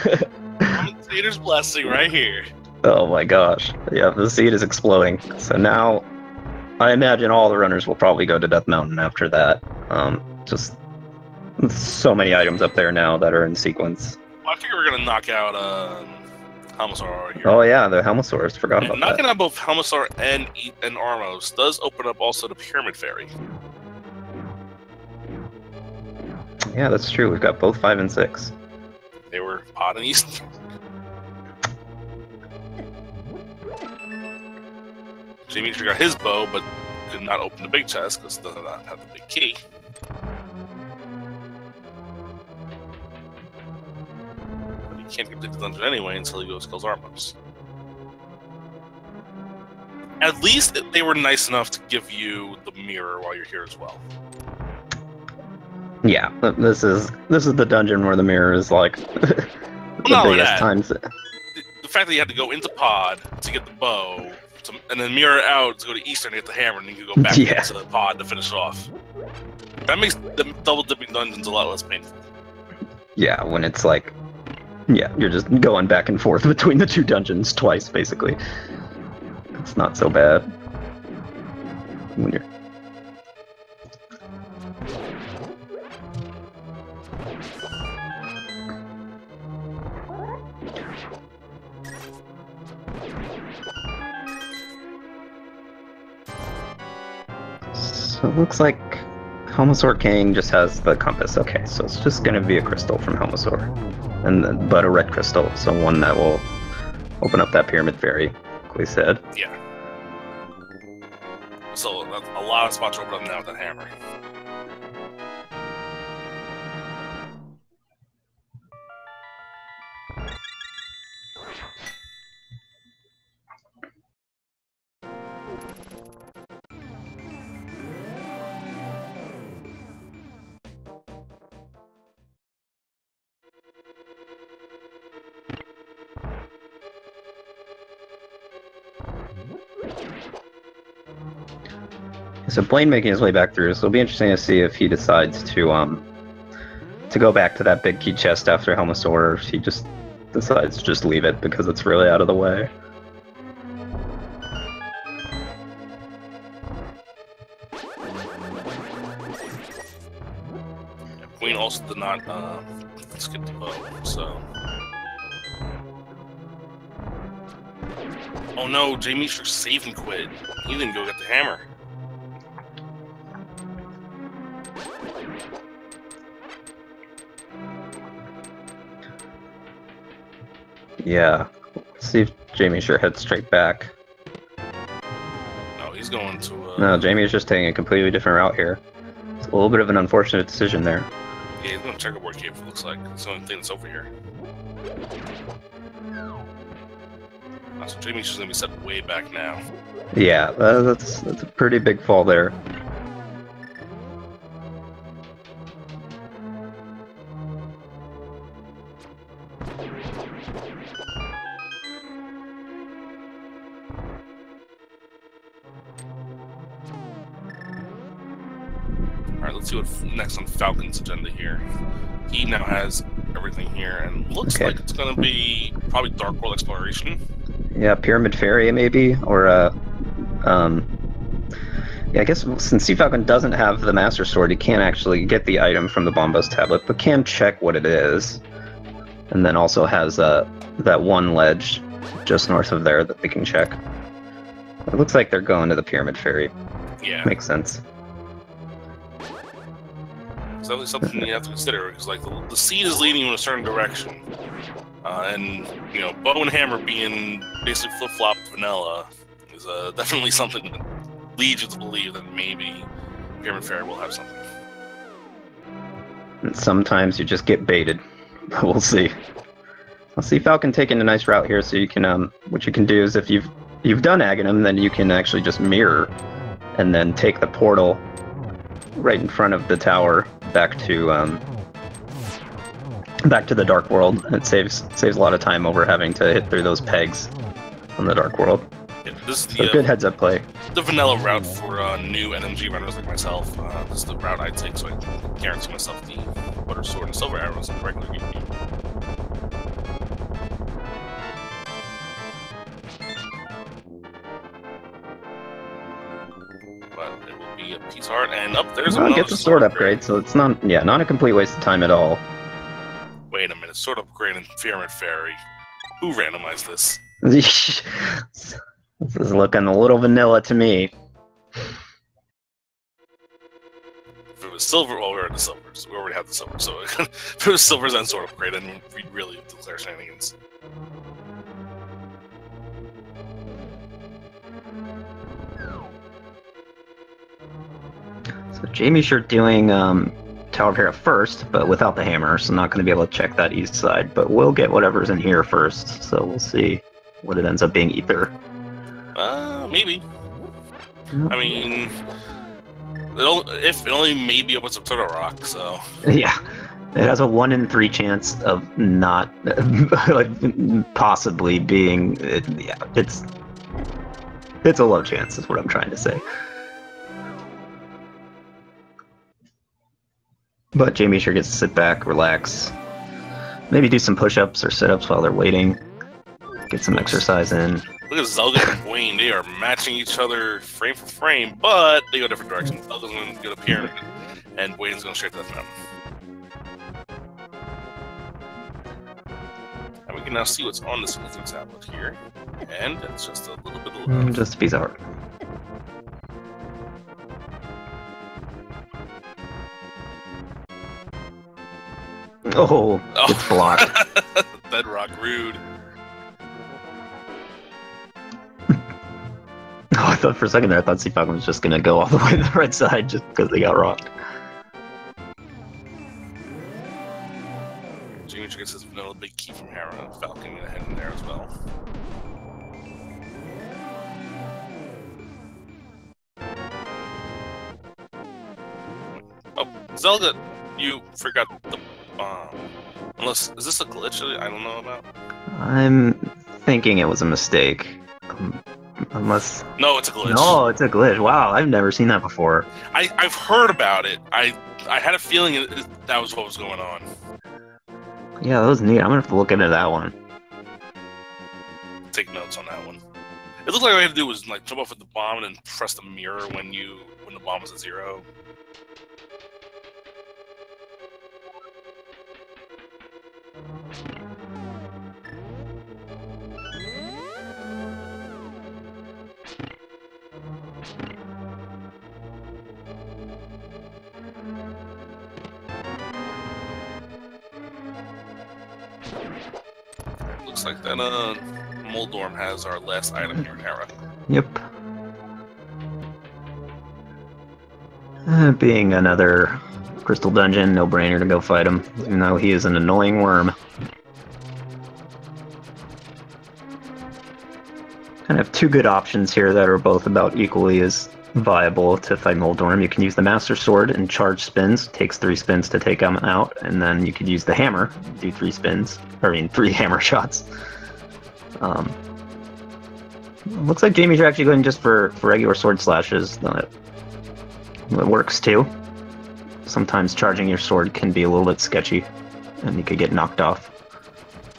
Commentator's blessing right here. Oh my gosh. Yeah, the seed is exploding. So now, I imagine all the runners will probably go to Death Mountain after that. Just so many items up there now that are in sequence. Well, I figure we're gonna knock out Helmasaur right here. Oh yeah, the Helmasaurs. Forgot about that. Knocking out both Helmasaur and Armos does open up also the Pyramid Fairy. Yeah, that's true. We've got both 5 and 6. They were Pod and East. Jamie got his bow, but could not open the big chest because it does not have the big key. But he can't complete the dungeon anyway until he goes kills Armos. At least they were nice enough to give you the mirror while you're here as well. Yeah, this is the dungeon where the mirror is like the biggest times. The fact that you had to go into Pod to get the bow, and then mirror out to go to Eastern to get the hammer, and then you can go back into the Pod to finish it off. That makes the double dipping dungeons a lot less painful. Yeah, when it's like, you're just going back and forth between the 2 dungeons twice, basically. It's not so bad when you're. So it looks like Helmosaur King just has the compass. Okay, so it's just going to be a crystal from Helmosaur. But a red crystal, so one that will open up that Pyramid Fairy, like we said. Yeah. So a lot of spots open up now with that hammer. So Blaine making his way back through, so it'll be interesting to see if he decides to go back to that big key chest after Helmosaur, or if he just decides to just leave it because it's really out of the way. Queen also did not skip the bow, so... Oh no, Jamie should save and quit. He didn't go get the hammer. Yeah. Let's see if Jamie sure heads straight back. No, he's going to... No, Jamie is just taking a completely different route here. It's a little bit of an unfortunate decision there. Yeah, he's going to checkerboard cave, it looks like. It's the only thing that's over here. So Jamie's just going to be set way back now. Yeah, that's a pretty big fall there. Alright, let's see what's next on Falcon's agenda here. He now has everything here, and looks like it's going to be probably Dark World Exploration. Yeah, Pyramid Fairy maybe, or yeah, I guess since Sea Falcon doesn't have the Master Sword, he can't actually get the item from the Bombos tablet, but can check what it is. And then also has that one ledge just north of there that they can check. It looks like they're going to the Pyramid Fairy. Yeah. Makes sense. It's definitely something you have to consider, because like the seed is leading you in a certain direction. And, you know, bow and hammer being basically flip-flopped vanilla is definitely something that leads you to believe that maybe Pyramid Fairy will have something. And sometimes you just get baited. But we'll see. I'll see Falcon taking a nice route here, so you can, what you can do is if you've done Aghanim, then you can actually just mirror, and then take the portal right in front of the tower back to the Dark World. It saves a lot of time over having to hit through those pegs on the Dark World. Yeah, this is so good heads-up play. The vanilla route for new NMG runners like myself. This is the route I take, so I can guarantee myself the Butter Sword and Silver Arrows in the regular game. But it will be a piece of art, and up there's another get the sword upgrade, so it's not a complete waste of time at all. Wait a minute, sword upgrade and Pyramid Fairy. Who randomized this? This is looking a little vanilla to me. If it was silver, well, we already had the silvers. We already have the silver, so if it was silvers and sword upgrade, then we'd really declare shenanigans. So Jamie's sure doing Tower of Hera first, but without the hammer, so not going to be able to check that east side. But we'll get whatever's in here first, so we'll see what it ends up being. Ether. Maybe. I mean, it only maybe opens up to the rock, so. Yeah, it has a 1 in 3 chance of not possibly being. Yeah, it's a low chance, is what I'm trying to say. But Jamie sure gets to sit back, relax, maybe do some push-ups or sit-ups while they're waiting, get some exercise in. Look at Zelda and Wayne, they are matching each other frame for frame, but they go different directions. Zelda's going to go to Pyramid, and Wayne's going straight to the mountain. And we can now see what's on this Wizard tablet here, and it's just a little bit of just a piece of art. Oh, it's blocked. Bedrock, rude. Oh, I thought for a second there, I thought Sea Falcon was just gonna go all the way to the right side just because they got rocked. Junior gets his vanilla big key from Hera, and Falcon gonna head in there as well. Oh, Zelda, you forgot the bomb. Unless, is this a glitch I don't know about? I'm thinking it was a mistake. Unless... No, it's a glitch. No, it's a glitch. Wow, I've never seen that before. I've heard about it. I had a feeling that was what was going on. Yeah, that was neat. I'm gonna have to look into that one. Take notes on that one. It looked like all I had to do was like jump off at the bomb and then press the mirror when the bomb was at 0. Looks like that Moldorm has our last item here in Hera. Yep. Being another crystal dungeon, no brainer to go fight him, even though he is an annoying worm. Kind of 2 good options here that are both about equally as viable to fight Moldorm. You can use the Master Sword and charge spins, takes 3 spins to take him out, and then you could use the hammer, do 3 spins, I mean 3 hammer shots. Looks like Jamie's actually going just for regular sword slashes. It works too. Sometimes charging your sword can be a little bit sketchy, and you could get knocked off.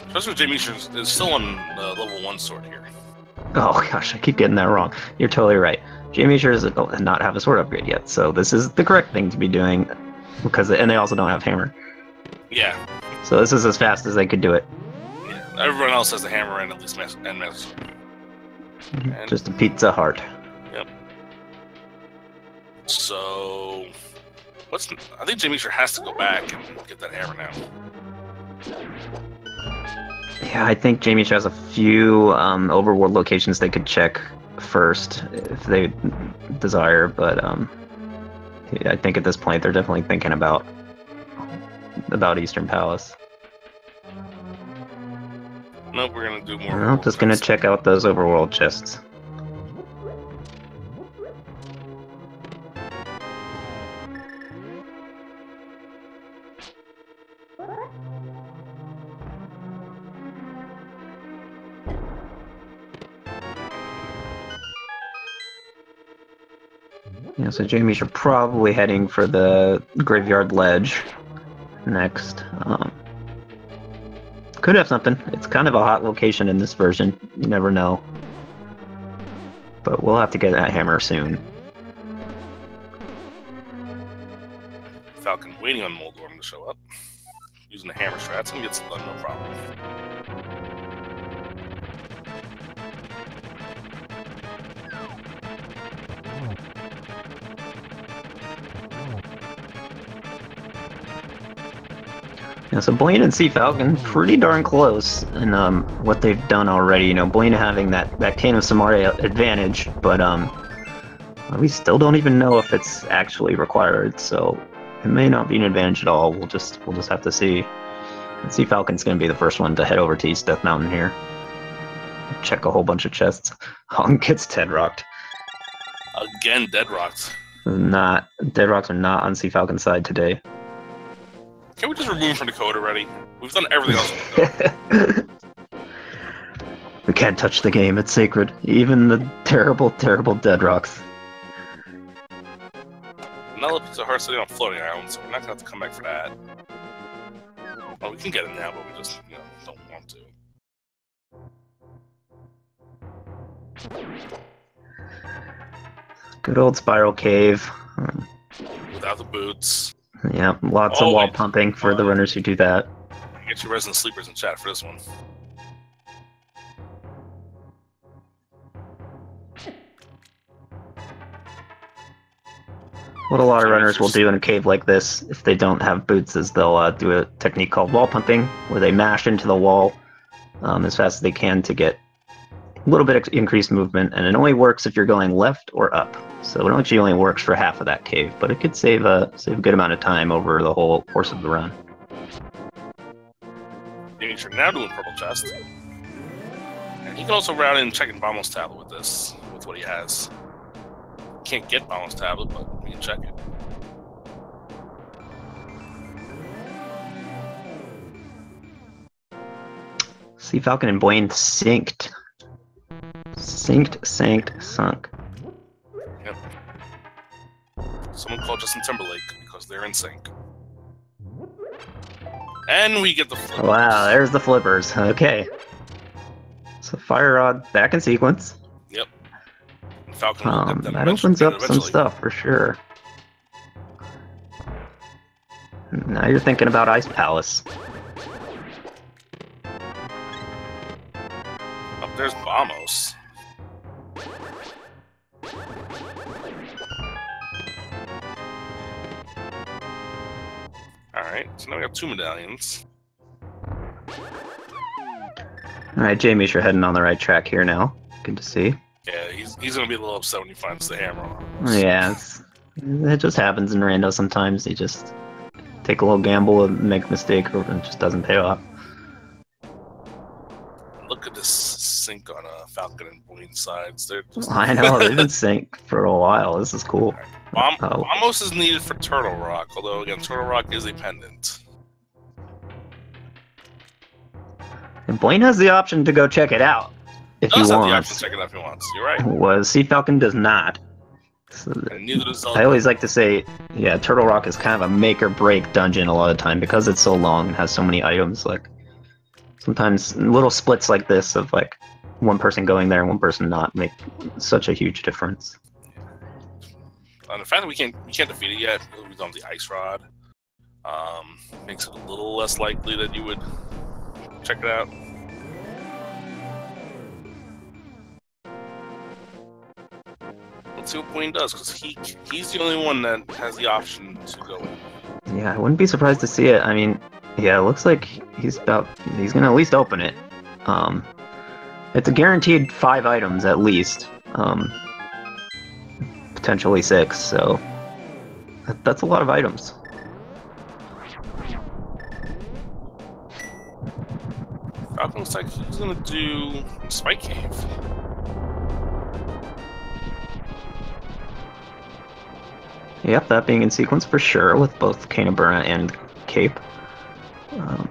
Especially Jamie is still on level 1 sword here. Oh gosh, I keep getting that wrong. You're totally right. Jamie sure does not have a sword upgrade yet, so this is the correct thing to be doing, and they also don't have hammer. Yeah. So this is as fast as they could do it. Yeah. Everyone else has the hammer and at least Master Sword. And just a Pizza Heart. Yep. So, I think Jamie has to go back and get that hammer now. Yeah, I think Jamie has a few overworld locations they could check first if they desire, but yeah, I think at this point they're definitely thinking about Eastern Palace. Nope, we're gonna do more. I'm just gonna check out those overworld chests. Yeah, so Jamie's are probably heading for the Graveyard Ledge next. Could have something. It's kind of a hot location in this version. You never know. But we'll have to get that hammer soon. Falcon waiting on Moldorm to show up. Using the hammer strats and gets it done, no problem. Yeah, so Blaine and Sea Falcon pretty darn close in what they've done already. You know, Blaine having that Cane of Samaria advantage, but we still don't even know if it's actually required. So it may not be an advantage at all. We'll just have to see. And Sea Falcon's going to be the first one to head over to East Death Mountain here. Check a whole bunch of chests. Hong gets dead rocked. Again, dead rocked. Dead rocks are not on Sea Falcon's side today. Can we just remove him from the code already? We've done everything else. We can't touch the game, it's sacred. Even the terrible, terrible dead rocks. Vanilla Pizza Heart sitting on floating islands, so we're not going to have to come back for that. Well, we can get it now, but we just, don't want to. Good old Spiral Cave. Without the boots. Yeah, lots of wall pumping for the runners who do that. Get your resident sleepers in chat for this one. What a lot of runners will do in a cave like this, if they don't have boots, is they'll do a technique called wall pumping, where they mash into the wall as fast as they can to get a little bit of increased movement, and it only works if you're going left or up. So it actually only works for half of that cave, but it could save a good amount of time over the whole course of the run. You're now doing purple chest. And he can also route in checking Bomo's tablet with this, with what he has. Can't get Bomo's tablet, but we can check it. Sea Falcon and Blaine synced. Synced, sunk. Yep. Someone called Justin Timberlake because they're in sync. And we get the flippers. Wow, there's the flippers. Okay. So Fire Rod back in sequence. Yep. And Falcon will get them that opens up some stuff for sure. Now you're thinking about Ice Palace. Oh, there's Bombos. Alright, so now we have 2 medallions. Alright, Jamie, you're heading on the right track here now. Good to see. Yeah, he's gonna be a little upset when he finds the hammer on. Yeah, it just happens in rando sometimes. You just take a little gamble and make a mistake, or it just doesn't pay off. Look at this sync on Falcon and Boyne's sides. They're just... I know, they've been sync for a while. This is cool. Bombos is needed for Turtle Rock, although again, Turtle Rock is a pendant. And Blaine has the option to go check it out if he wants. Have the option to check it out if he wants. You're right. Well, Sea Falcon does not. So and neither does Zelda. I always like to say, yeah, Turtle Rock is kind of a make or break dungeon a lot of the time because it's so long and has so many items. Like sometimes little splits like this of like one person going there and one person not make such a huge difference. And the fact that we can't defeat it yet, we don't have the Ice Rod, makes it a little less likely that you would check it out. Let's see what Boyne does, because he's the only one that has the option to go in. Yeah, I wouldn't be surprised to see it. I mean, yeah, it looks like he's gonna at least open it. It's a guaranteed 5 items at least. Potentially 6, so that's a lot of items. Falcon looks like he's gonna do Spike Cave. Yep, that being in sequence for sure with both Caneburna and Cape. One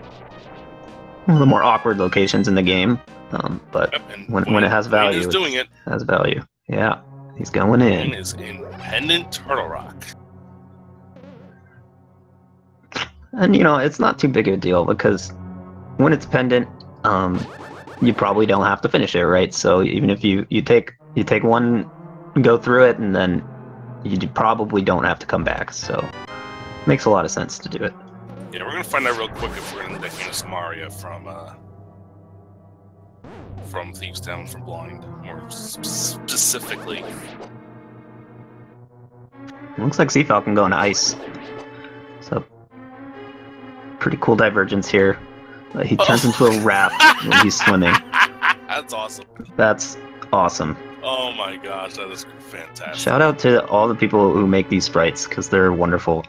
of the more awkward locations in the game, but yep, when it has value, it has value. Yeah. He's going in. Boyne is in pendant Turtle Rock. And you know, it's not too big of a deal because when it's pendant, you probably don't have to finish it, right? So even if you take one, go through it, and then you probably don't have to come back. So it makes a lot of sense to do it. Yeah, we're gonna find out real quick if we're gonna need that kind of Samaria from Thieves Town from Blind, more specifically. Looks like Sea Falcon going to ice. So, pretty cool divergence here. He turns into a rat when he's swimming. That's awesome. That's awesome. Oh my gosh, that is fantastic. Shout out to all the people who make these sprites, because they're wonderful.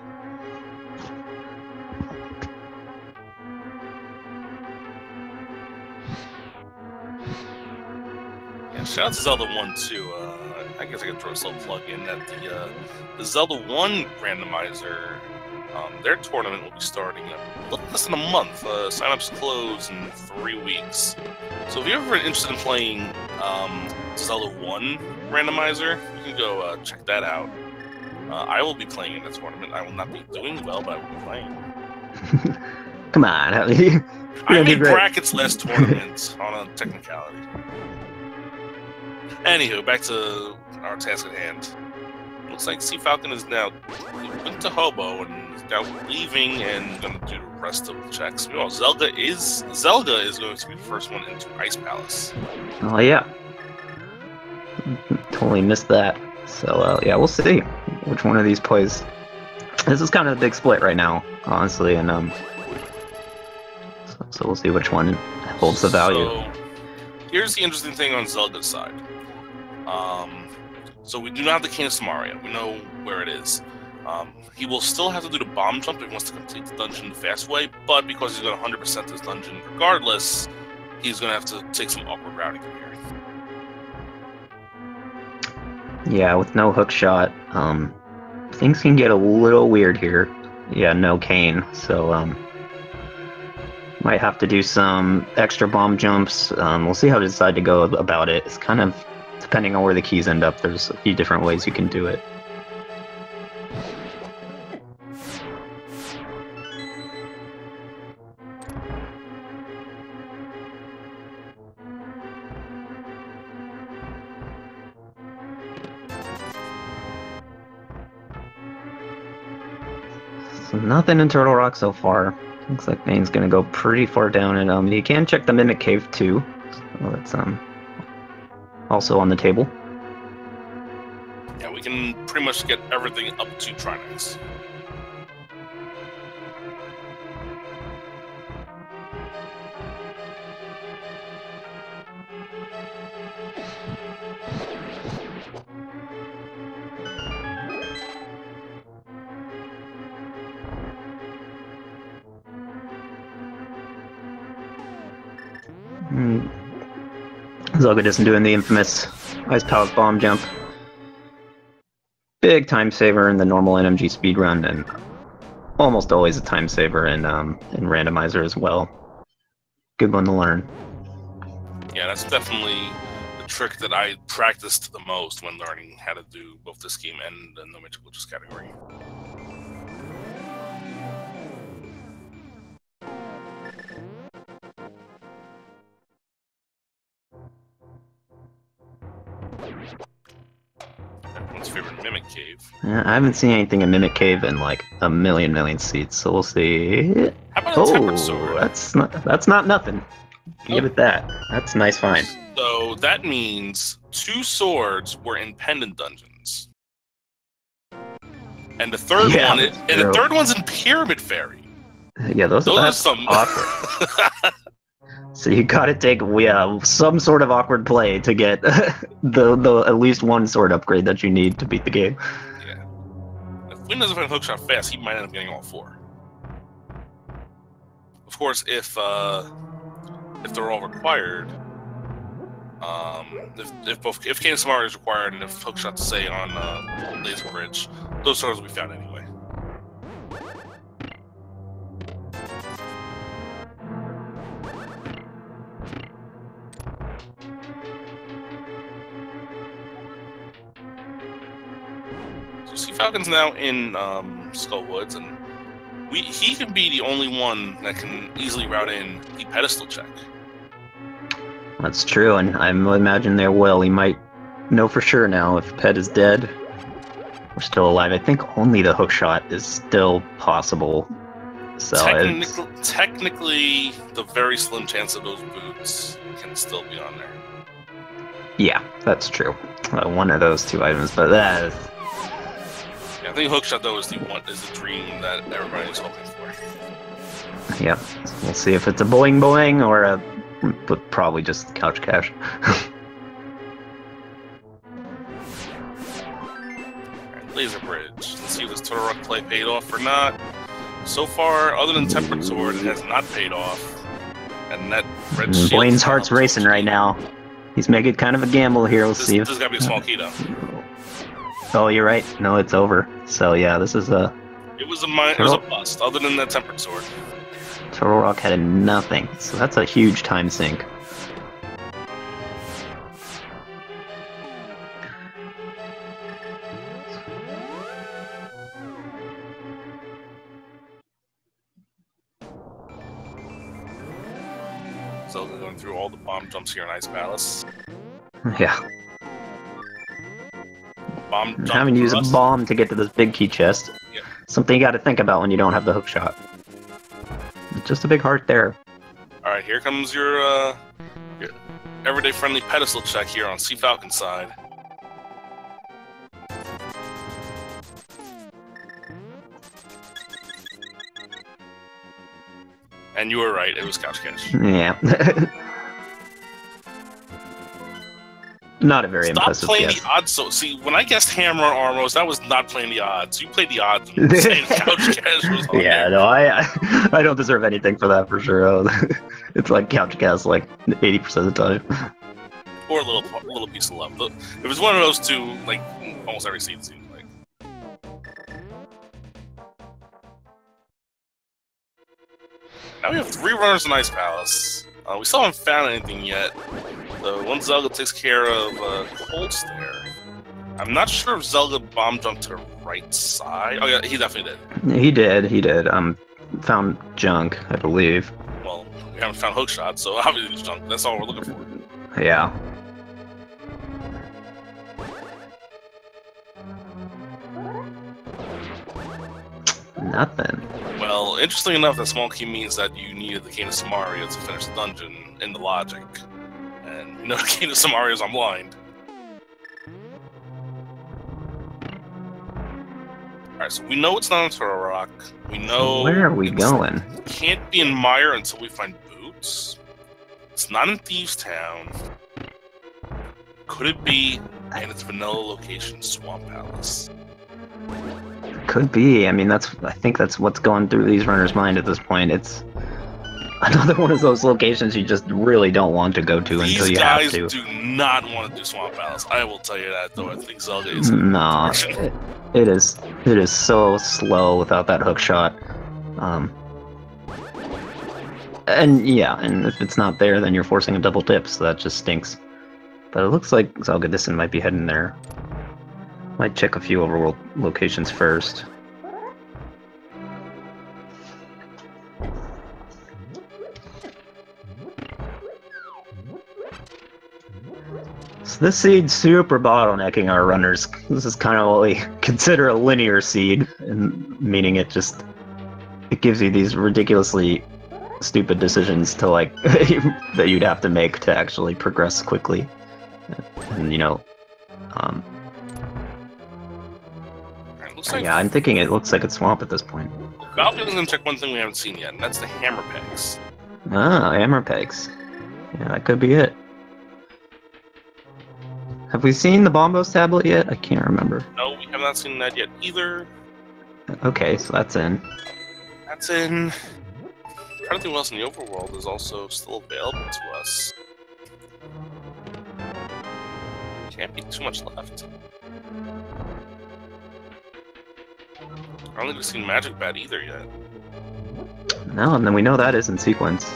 Shout out to Zelda 1 too. I guess I could throw a little plug in that the Zelda 1 randomizer, their tournament will be starting in a little less than a month. Sign-ups close in 3 weeks. So if you're ever interested in playing Zelda 1 randomizer, you can go check that out. I will be playing in the tournament. I will not be doing well, but I will be playing. Come on. I made brackets last tournament on a technicality. Anywho, back to our task at hand. Looks like Sea Falcon is now went to Hobo and is now leaving and going to do the rest of the checks. Meanwhile, Zelda is going to be the first one into Ice Palace. Oh yeah, totally missed that. So yeah, we'll see which one of these plays. This is kind of a big split right now, honestly, and so we'll see which one holds the value. So here's the interesting thing on Zelda's side. So we do not have the Cane of Samaria. We know where it is. He will still have to do the bomb jump if he wants to complete the dungeon the fast way, but because he's going to 100% this dungeon regardless, he's going to have to take some awkward routing here. Yeah, with no hook shot, things can get a little weird here. Yeah, no cane, so might have to do some extra bomb jumps. We'll see how they decide to go about it. It's kind of depending on where the keys end up. There's a few different ways you can do it. So nothing in Turtle Rock so far. Looks like Main's gonna go pretty far down, and you can check the Mimic Cave too. So that's also on the table. Yeah, we can pretty much get everything up to Trinex. Zelda isn't doing the infamous Ice Palace bomb jump. Big time saver in the normal NMG speedrun, and almost always a time saver in Randomizer as well. Good one to learn. Yeah, that's definitely the trick that I practiced the most when learning how to do both this game and the No Magic Glitches category. Everyone's favorite Mimic Cave. I haven't seen anything in Mimic Cave in like a million seats, so we'll see. How about a Tempered Sword? That's not nothing. Give it that. That's a nice find. So that means 2 swords were in pendant dungeons, and the third the third one's in Pyramid Fairy. Yeah, those are some awkward. So you gotta take some sort of awkward play to get the at least one sword upgrade that you need to beat the game. Yeah. If Quinn doesn't find hookshot fast, he might end up getting all 4. Of course, if they're all required, if Cane of Samaria is required and if hookshot's say on Laser Bridge, those swords will be found anyway. So Sea Falcon's now in Skull Woods, and he can be the only one that can easily route in the pedestal check. That's true, and I imagine there will. He might know for sure now if Pet is dead or still alive. I think only the hookshot is still possible. So technically, the very slim chance of those boots can still be on there. Yeah, that's true. One of those 2 items, but that is... Yeah, I think hookshot though is the dream that everybody's hoping for. Yeah, we'll see if it's a boing boing or but probably just couch cash. Alright, Laser Bridge. Let's see if this Turtle Rock play paid off or not. So far, other than Tempered Sword, it has not paid off. And that red shield... Blaine's heart's racing right now. He's making kind of a gamble here. We'll see. This has got to be a small key, though. Oh, you're right. No, it's over. So yeah, this is a... It was a bust, other than that Tempered Sword. Turtle Rock had nothing, so that's a huge time sink. So they're going through all the bomb jumps here in Ice Palace. Yeah. Having to use a bomb to get to this big key chest. Yeah. Something you got to think about when you don't have the hook shot. Just a big heart there. Alright, here comes your everyday friendly pedestal check here on Sea Falcon's side. And you were right, it was Couch Cash. Yeah. Not a very Stop impressive playing guess. the odds. So, see, when I guessed Hammer on Armos, that was not playing the odds. You played the odds and saying Couch Cash was on Yeah, there. no, I don't deserve anything for that for sure. It's like Couch Cash like 80% of the time. Or a little piece of love. If it's one of those two, like almost every seed seems like. Now we have 3 runners in Ice Palace. We still haven't found anything yet. The one Zelda takes care of Cold Stare. I'm not sure if Zelda bomb jumped to the right side. Oh yeah, he definitely did. He did. Found junk, I believe. Well, we haven't found hookshot, so obviously it's junk. That's all we're looking for. Yeah. Nothing. Well, interestingly enough, that small key means that you needed the Cane of Samaria to finish the dungeon in the logic. And you know the Cane of Samaria is on blind. Alright, so we know it's not on Turtle We know... Where are we going? It can't be in Mire until we find Boots. It's not in Thieves Town. Could it be in its vanilla location, Swamp Palace? Could be. I mean, I think that's what's going through these runners' mind at this point. It's another one of those locations you just really don't want to go to until you have to. These guys do not want to do Swamp Palace. I will tell you that, though. I think Zelda is... No, it is so slow without that hook shot. And yeah, and if it's not there, then you're forcing a double tip, so that just stinks. But it looks like Zelgadisson might be heading there. Might check a few overworld locations first. So this seed's super bottlenecking our runners. This is kind of what we consider a linear seed, and meaning it gives you these ridiculously stupid decisions to like that you'd have to make to actually progress quickly. And you know, yeah, I'm thinking it looks like it's swamp at this point. Falcon's gonna check one thing we haven't seen yet, and that's the hammer pegs. Ah, hammer pegs. Yeah, that could be it. Have we seen the Bombos tablet yet? I can't remember. No, we have not seen that yet either. Okay, so that's in. That's in. Everything else in the overworld is also still available to us. Can't be too much left. I don't think we've seen Magic Bat either yet. No, and then we know that is in sequence.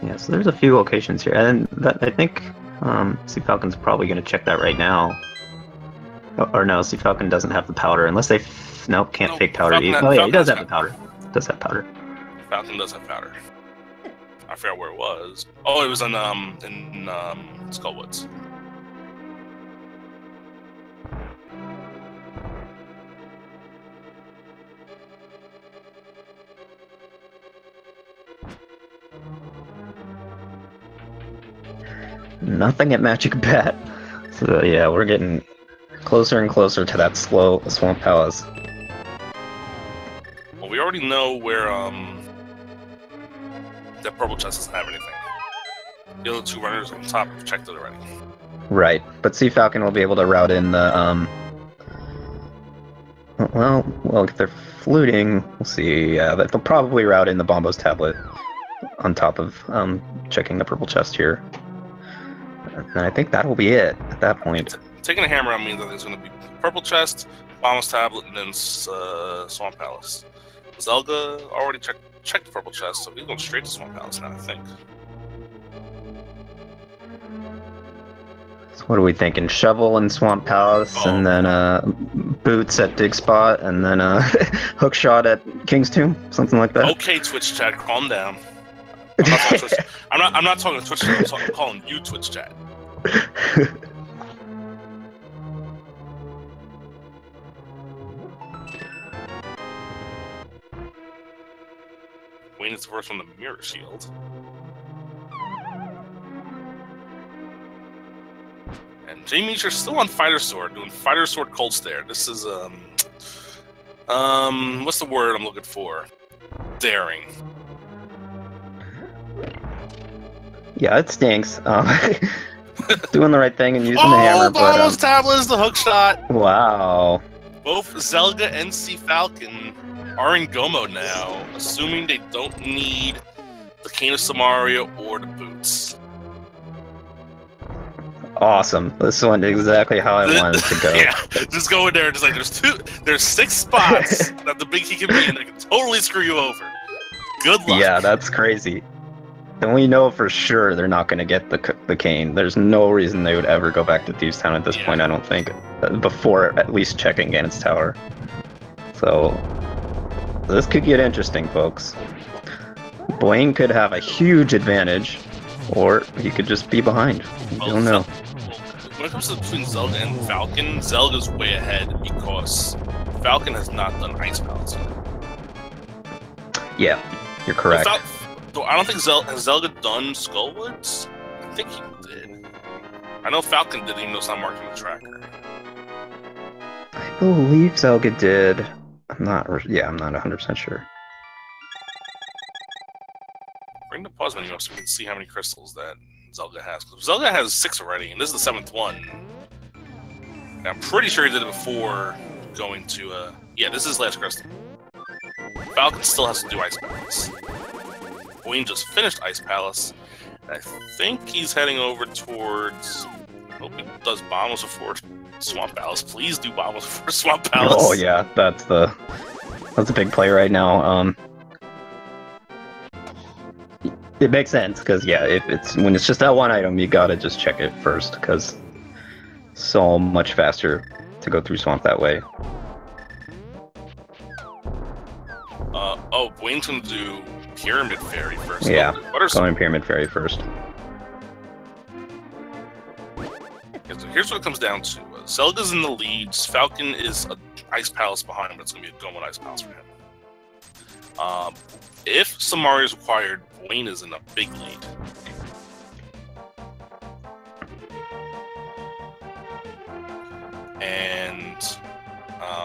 Yeah, so there's a few locations here, and that I think Sea Falcon's probably going to check that right now. Or no, Sea Falcon doesn't have the powder, unless they nope, can't fake powder. Oh yeah, he does have the powder. Does have powder. Falcon does have powder. I forgot where it was. Oh, it was in Skullwoods. Nothing at Magic Bat. So yeah, we're getting closer and closer to that slow Swamp Palace. Well, we already know where that purple chest doesn't have anything. The other 2 runners on top have checked it already. Right, but Sea Falcon will be able to route in the well, if they're fluting, we'll see. Yeah, they'll probably route in the Bombos tablet on top of checking the purple chest here. And I think that'll be it at that point. Taking a hammer on means that there's going to be purple chest, Bombos tablet, and then Swamp Palace. Zelda already checked the purple chest, so he's going straight to Swamp Palace now, I think. So what are we thinking? Shovel and Swamp Palace, and then Boots at Dig Spot, and then Hook Shot at King's Tomb? Something like that? Okay, Twitch chat, calm down. I'm not talking to Twitch chat, I'm calling you Twitch chat. Wayne is the first one, the Mirror Shield. And Jamie's still on Fighter Sword, doing Fighter Sword Cold Stare. This is, what's the word I'm looking for? daring. Yeah, it stinks. Doing the right thing and using the hammer, but Bombos Tablet is the hook shot. Wow. Both Zelga and Sea Falcon are in go mode now, assuming they don't need the Cane of Samaria or the boots. Awesome. This one exactly how I wanted to go. Yeah, just go in there and just like there's 6 spots that the big key can be in that can totally screw you over. Good luck. Yeah, that's crazy. And we know for sure they're not going to get the cane. There's no reason they would ever go back to Thieves Town at this point, I don't think. Before at least checking Ganon's Tower. So, this could get interesting, folks. Boing could have a huge advantage, or he could just be behind. We don't know. When it comes to between Zelga and Falcon, Zelga's way ahead because Falcon has not done Ice Palace yet. Yeah, you're correct. I don't think has Zelga done Skullwoods? I think he did. I know Falcon did, even though it's not marked on the tracker. I believe Zelga did. I'm not 100% sure. Bring the pause menu up so we can see how many crystals that Zelga has. Zelga has 6 already, and this is the 7th one. And I'm pretty sure he did it before going to, yeah, this is his last crystal. Falcon still has to do Ice Palace. Wayne just finished Ice Palace. And I think he's heading over towards... I hope he does Bombos before Swamp Palace. Please do Bombos before Swamp Palace. Oh yeah, that's a big play right now. It makes sense because yeah, when it's just that one item, you gotta just check it first because so much faster to go through Swamp that way. Wayne's gonna do Pyramid Fairy first. Yeah, going Pyramid Fairy first. Okay, so here's what it comes down to. Zelga's in the lead. Falcon is an Ice Palace behind him, but it's going to be a Goemon Ice Palace for him. If Samaria is required, Wayne is in a big lead. And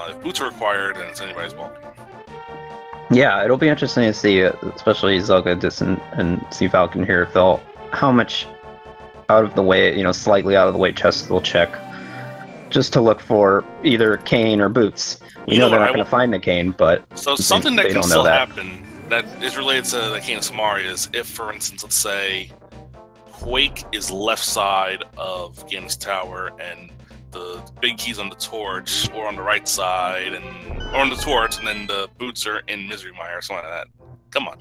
if boots are required, then it's anybody's ball. Yeah, it'll be interesting to see, especially Zelga, Dis, and Sea Falcon here, if they'll how much out of the way, slightly out of the way chests they'll check, just to look for either cane or boots. We know they're not going to find the cane, but so something that can still happen that is related to the Cane of Samaria is if, for instance, let's say Quake is left side of Ganon's Tower and the big key's on the torch, or on the right side, or on the torch, and then the boots are in Misery Mire, or something like that. Come on.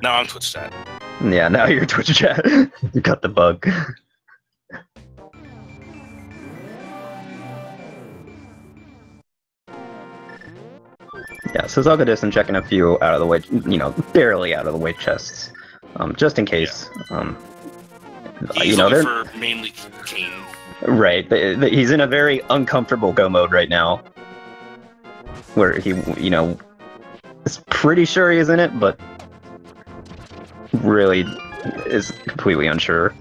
Now I'm Twitch chat. Yeah, now you're Twitch chat. You got the bug. Yeah, so Zelga Distant checking a few out of the way, barely out of the way chests, just in case. Yeah. He's looking for mainly cane. Right, he's in a very uncomfortable go mode right now, where he, is pretty sure he is in it, but really is completely unsure.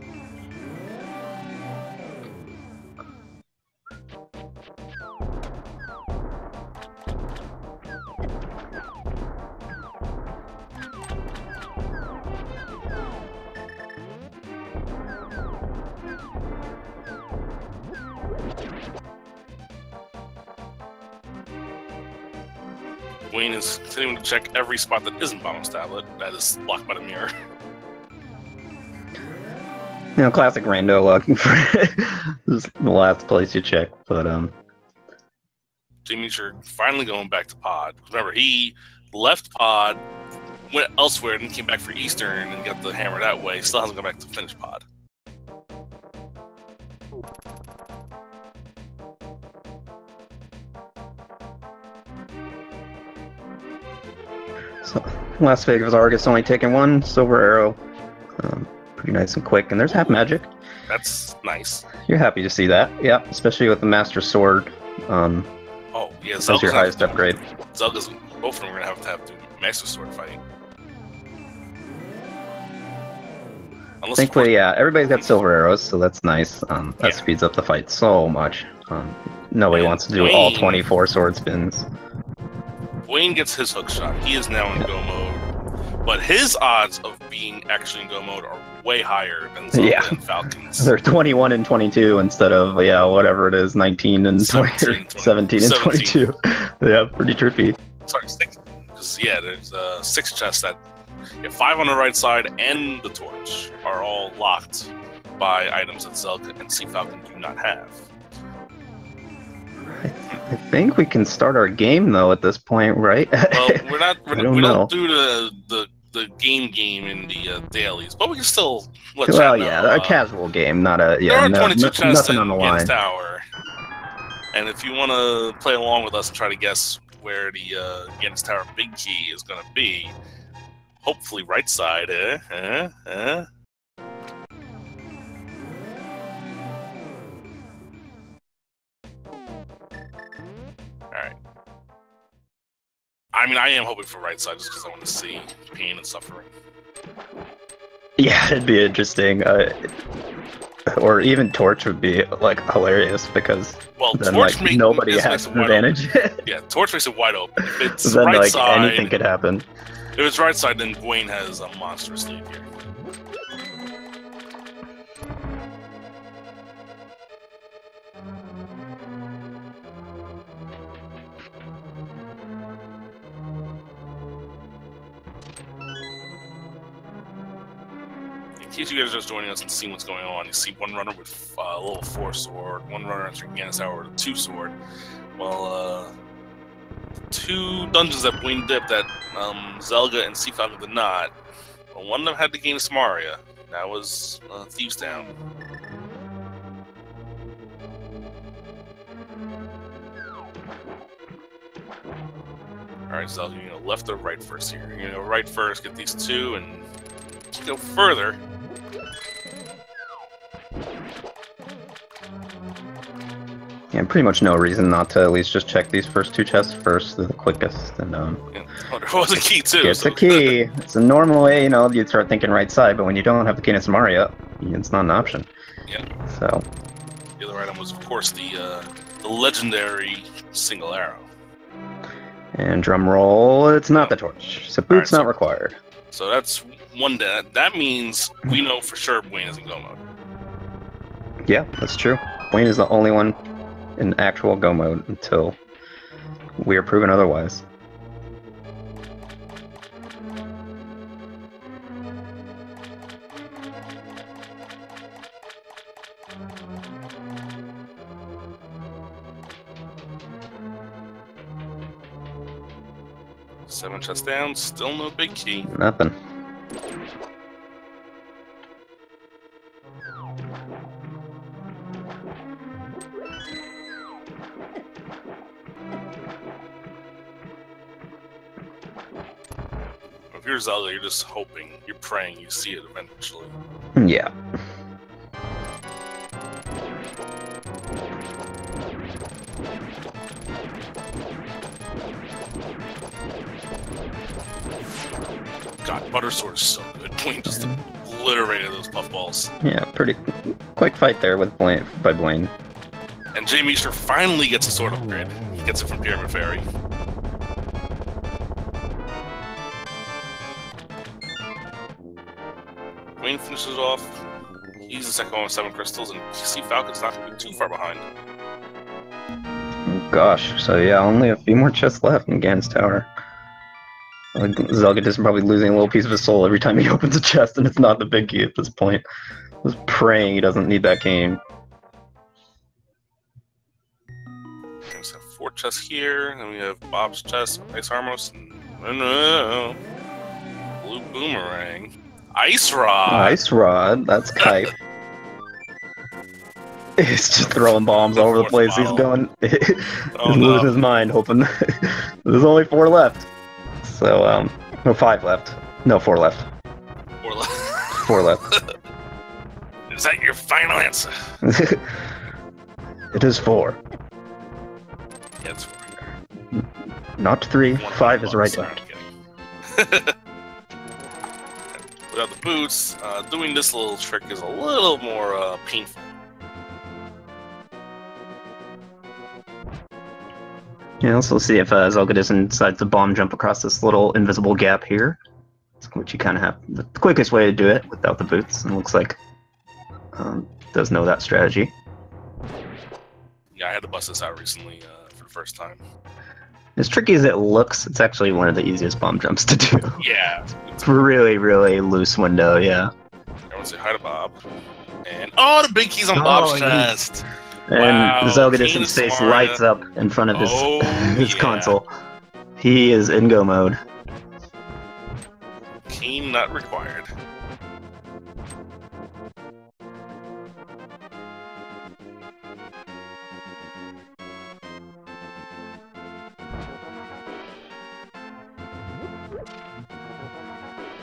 Wayne is continuing to check every spot that isn't Bombos Tablet that is blocked by the mirror. Classic rando looking for this is the last place you check, but Demeter finally going back to Pod. Remember, he left Pod, went elsewhere, and came back for Eastern and got the hammer that way. Still hasn't gone back to finish Pod. So, Las Vegas Argus only taking one silver arrow. Pretty nice and quick. And there's half magic. That's nice. You're happy to see that. Yeah, especially with the Master Sword. Oh, yeah, that's your highest upgrade. Zelga's, both of them are going to have to do Master Sword fighting. Thankfully, yeah, everybody's got silver arrows, so that's nice. That speeds up the fight so much. Nobody wants to do all 24 sword spins. Wayne gets his hook shot. He is now in go mode. But his odds of being actually in go mode are way higher than Zelda and Falcon's. They're 21 and 22 instead of, whatever it is, 19 and 17 and 22. Yeah, pretty trippy. Sorry, 6. Because, there's 6 chests that 5 on the right side and the torch are all locked by items that Zelda and Sea Falcon do not have. I think we can start our game though at this point, right? Well, we don't do the game in the dailies, but we can still let chat know. A casual game, not a there are 22 chests nothing in on the line. Gans Tower, and if you want to play along with us and try to guess where the Gans Tower big key is going to be, hopefully right side, Alright. I mean, I am hoping for right side just because I want to see pain and suffering. Yeah, it'd be interesting. Or even Torch would be, hilarious because then, nobody has an advantage. Yeah, Torch makes it wide open. If it's then, right side, anything could happen. If it's right side, then Gwaine has a monstrous lead here. In case you guys are just joining us and seeing what's going on, you see one runner with a level 4 sword, one runner entering Gans Tower with a 2 sword. Well, 2 dungeons that Gwaine dipped that Zelga and Sea Falcon did not. Well, one of them had to gain Samaria. That was Thieves Town. Alright, Zelga, you go left or right first here? You're gonna go right first, get these 2, and go further. Yeah, pretty much no reason not to at least just check these first 2 chests first. They're the quickest. And there was a key too. It's a key. It's a normal way, you'd start thinking right side, but when you don't have the key to Samaria, it's not an option. Yeah. So. The other item was, of course, the legendary single arrow. And drum roll, it's not the torch. So boots not required. So that's one dead. That means we know for sure Gwaine is in go mode. Yeah, that's true. Gwaine is the only one in actual go mode until we are proven otherwise. Seven chests down, still no big key. Nothing. If you're Zelda, you're just hoping, you're praying you see it eventually. Yeah. God, Buttersword is so good. Blaine just obliterated those puffballs. Yeah, pretty quick fight there with Blaine. And Jay Meester finally gets a sword upgrade. He gets it from Pyramid Fairy. Blaine finishes off. He's the second one with 7 crystals, and Sea Falcon's not going to be too far behind. Oh, gosh, so yeah, only a few more chests left in Gans Tower. Zelga is probably losing a little piece of his soul every time he opens a chest, and it's not the big key at this point. Just praying he doesn't need that game. We have 4 chests here, and we have Bob's chest, Ice Armos, and Blue Boomerang. Ice Rod! Ice Rod, that's Kite. He's just throwing bombs all over the place. He's going... He's losing his mind, hoping... There's only 4 left. So, no, 5 left. No, 4 left. 4 left. 4 left. Is that your final answer? It is 4. Yeah, it's 4. Not 3. 5 is right there. Without the boots, doing this little trick is a little more painful. Yeah, also see if Zelgadison decides to bomb jump across this little invisible gap here, which you kind of have the quickest way to do it without the boots, and looks like does know that strategy. Yeah, I had to bust this out recently for the first time. As tricky as it looks, it's actually one of the easiest bomb jumps to do. Yeah. It's really, really loose window, yeah. Everyone say hi to Bob. And, oh, the big key's on Bob's chest! And wow, Zelgadison's face lights up in front of his console. He is in go mode. Keen not required.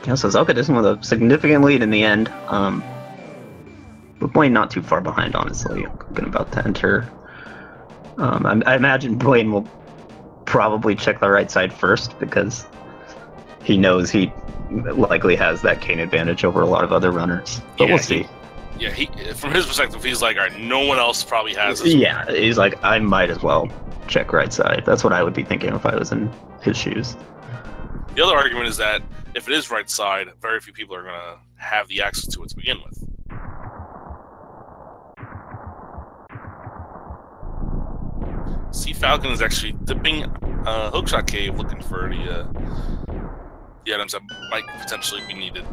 Yeah, so Zelgadison with a significant lead in the end. But Blaine not too far behind, honestly. I'm about to enter. I imagine Blaine will probably check the right side first because he knows he likely has that cane advantage over a lot of other runners. But we'll see. From his perspective, he's like, all right, no one else probably has this. Yeah, he's like, I might as well check right side. That's what I would be thinking if I was in his shoes. The other argument is that if it is right side, very few people are going to have the access to it to begin with. Sea Falcon is actually dipping Hookshot Cave looking for the items that might potentially be needed.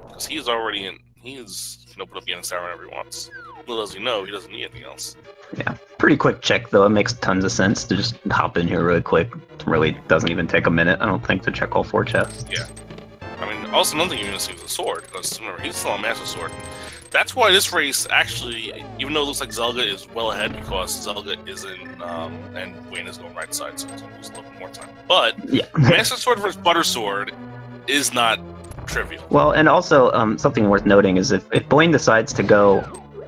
Because he is already in. He can open up the end tower whenever he wants. Little does he know, he doesn't need anything else. Yeah, pretty quick check though. It makes tons of sense to just hop in here really quick. It really doesn't even take a minute, I don't think, to check all 4 chests. Yeah. I mean, also another thing you're going to see is a sword, because remember, he's still on Master Sword. That's why this race actually, even though it looks like Zelga is well ahead, because Zelga isn't, and Wayne is going right side, so it's going to lose a little bit more time. But yeah. Master Sword versus Butter Sword is not trivial. Well, and also something worth noting is if Blaine decides to go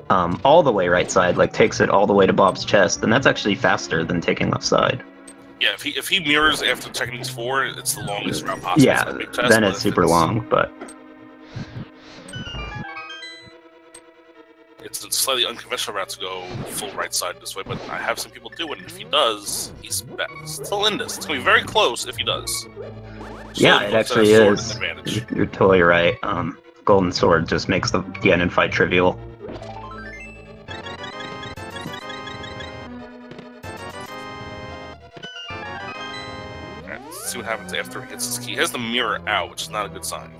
all the way right side, like takes it all the way to Bob's chest, then that's actually faster than taking left side. Yeah, if he mirrors after checking these 4, it's the longest route possible. Yeah, chest, then it's super long, but it's a slightly unconventional route to go full right side this way, but I have some people do it, and if he does, he's still in this. It's going to be very close if he does. So yeah, it actually is. You're totally right. Golden Sword just makes the end and fight trivial. Alright, let's see what happens after he gets his key. He has the mirror out, which is not a good sign.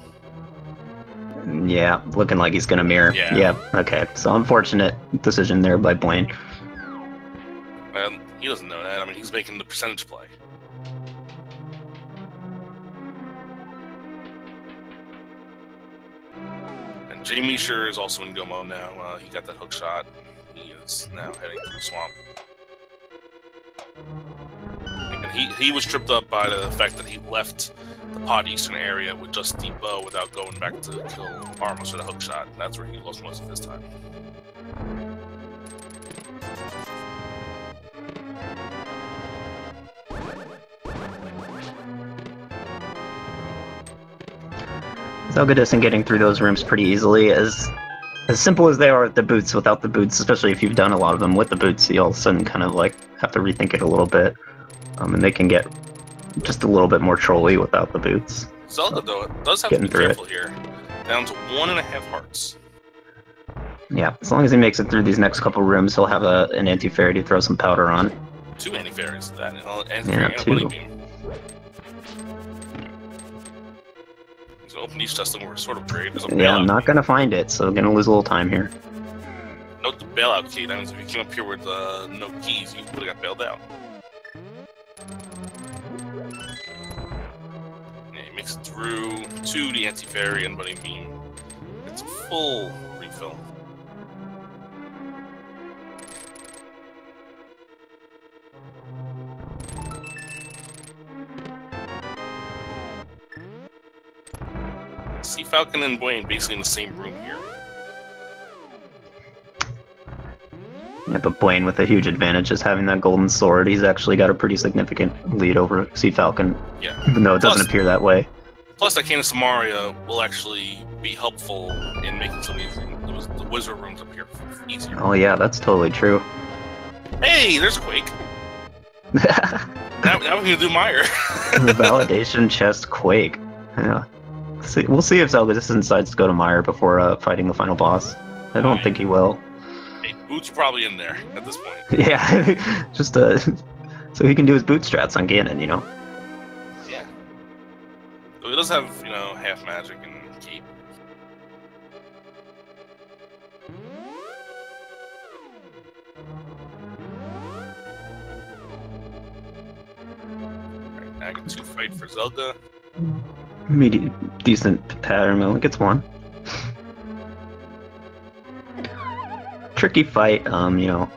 Yeah, looking like he's gonna mirror. Yeah, okay. So unfortunate decision there by Blaine. He doesn't know that. I mean, he's making the percentage play. And Jamie sure is also in go mode now. He got that hook shot. He is now heading through the swamp. And he was tripped up by the fact that he left the pod eastern area with just the bow without going back to kill Armos with a hook shot. And that's where he lost most of his time. Zelgadison getting through those rooms pretty easily. As simple as they are with the boots, without the boots, especially if you've done a lot of them with the boots, you all of a sudden kind of like have to rethink it a little bit. And they can get just a little bit more trolly without the boots. Zelda, though, it does have to be careful here. Down to 1.5 hearts. Yeah, as long as he makes it through these next couple rooms, he'll have an anti-fairy to throw some powder on. 2 anti-fairies, that. Anti-fairy and a bunny beam. He's going to open these chests and we're sort of trade. Yeah, I'm not going to find it, so going to lose a little time here. Note the bailout key. That means if you came up here with no keys, you would have got bailed out. Makes it through to the anti-fairy and bunny beam. It's a full refill. Sea Falcon and Wayne basically in the same room here. Yeah, but Blaine with a huge advantage is having that golden sword. He's actually got a pretty significant lead over Sea Falcon. Yeah. Even though it doesn't appear that way. Plus, that Canis Samaria will actually be helpful in making some of these the wizard rooms appear easier. Oh yeah, that's totally true. Hey, there's Quake. Now we can do Meyer. Validation chest quake. Yeah. We'll see if Zelgadis decides to go to Meyer before fighting the final boss. I don't think he will. Hey, Boots probably in there at this point. Yeah, just so he can do his boot strats on Ganon, you know? Yeah. So he does have, you know, half magic and cape. Alright, now I get 2 fight for Zelda. Decent pattern, only gets 1. Tricky fight, you know.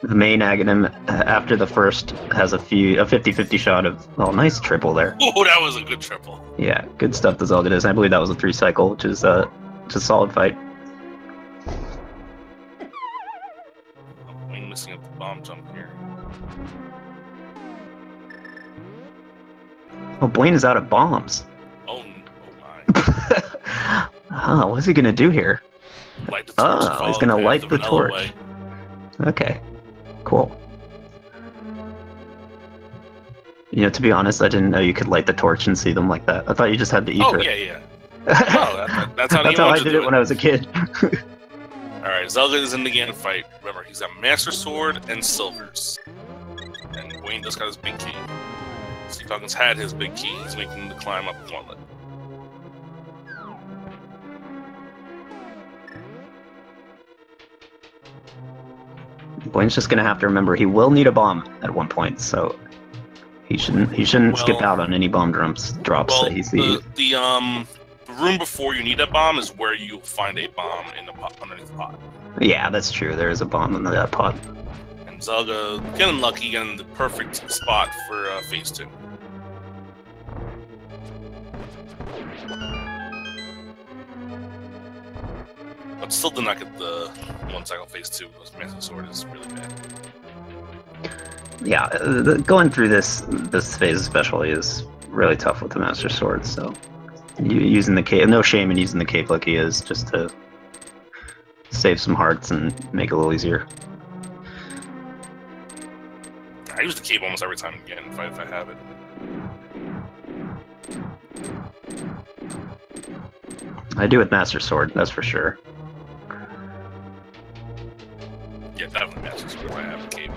The main Aghanim, after the first, has a 50-50 shot of... Oh, nice triple there. Oh, that was a good triple. Yeah, good stuff to Zelgadis. I believe that was a 3 cycle, which is a solid fight. I'm missing up the bomb jump here. Oh, Blaine is out of bombs. Oh my. What's he gonna do here? Light the torch. He's gonna light the torch. Way. Okay, cool. You know, to be honest, I didn't know you could light the torch and see them like that. I thought you just had to eat Oh, yeah. Oh, that's how I did it when I was a kid. Alright, Zelda is in the Ganon fight. Remember, he's got Master Sword and Silvers. And Wayne just got his big key. Steve Falcon's had his big key. He's making the climb up Gauntlet. Blaine's just gonna have to remember he will need a bomb at one point, so he shouldn't skip out on any bomb drops that he sees. The room before you need a bomb is where you'll find a bomb in the pot, underneath the pot. Yeah, that's true. There is a bomb in that pot. And Zelda getting lucky, getting the perfect spot for phase 2. But still did not get the 1 cycle phase 2 because Master Sword is really bad. Yeah, going through this phase especially is really tough with the Master Sword, so using the cape, no shame in using the cape like he is, just to save some hearts and make it a little easier. I use the cape almost every time again if I have it. I do with Master Sword, that's for sure. Yeah, definitely Master Sword if I have the cape.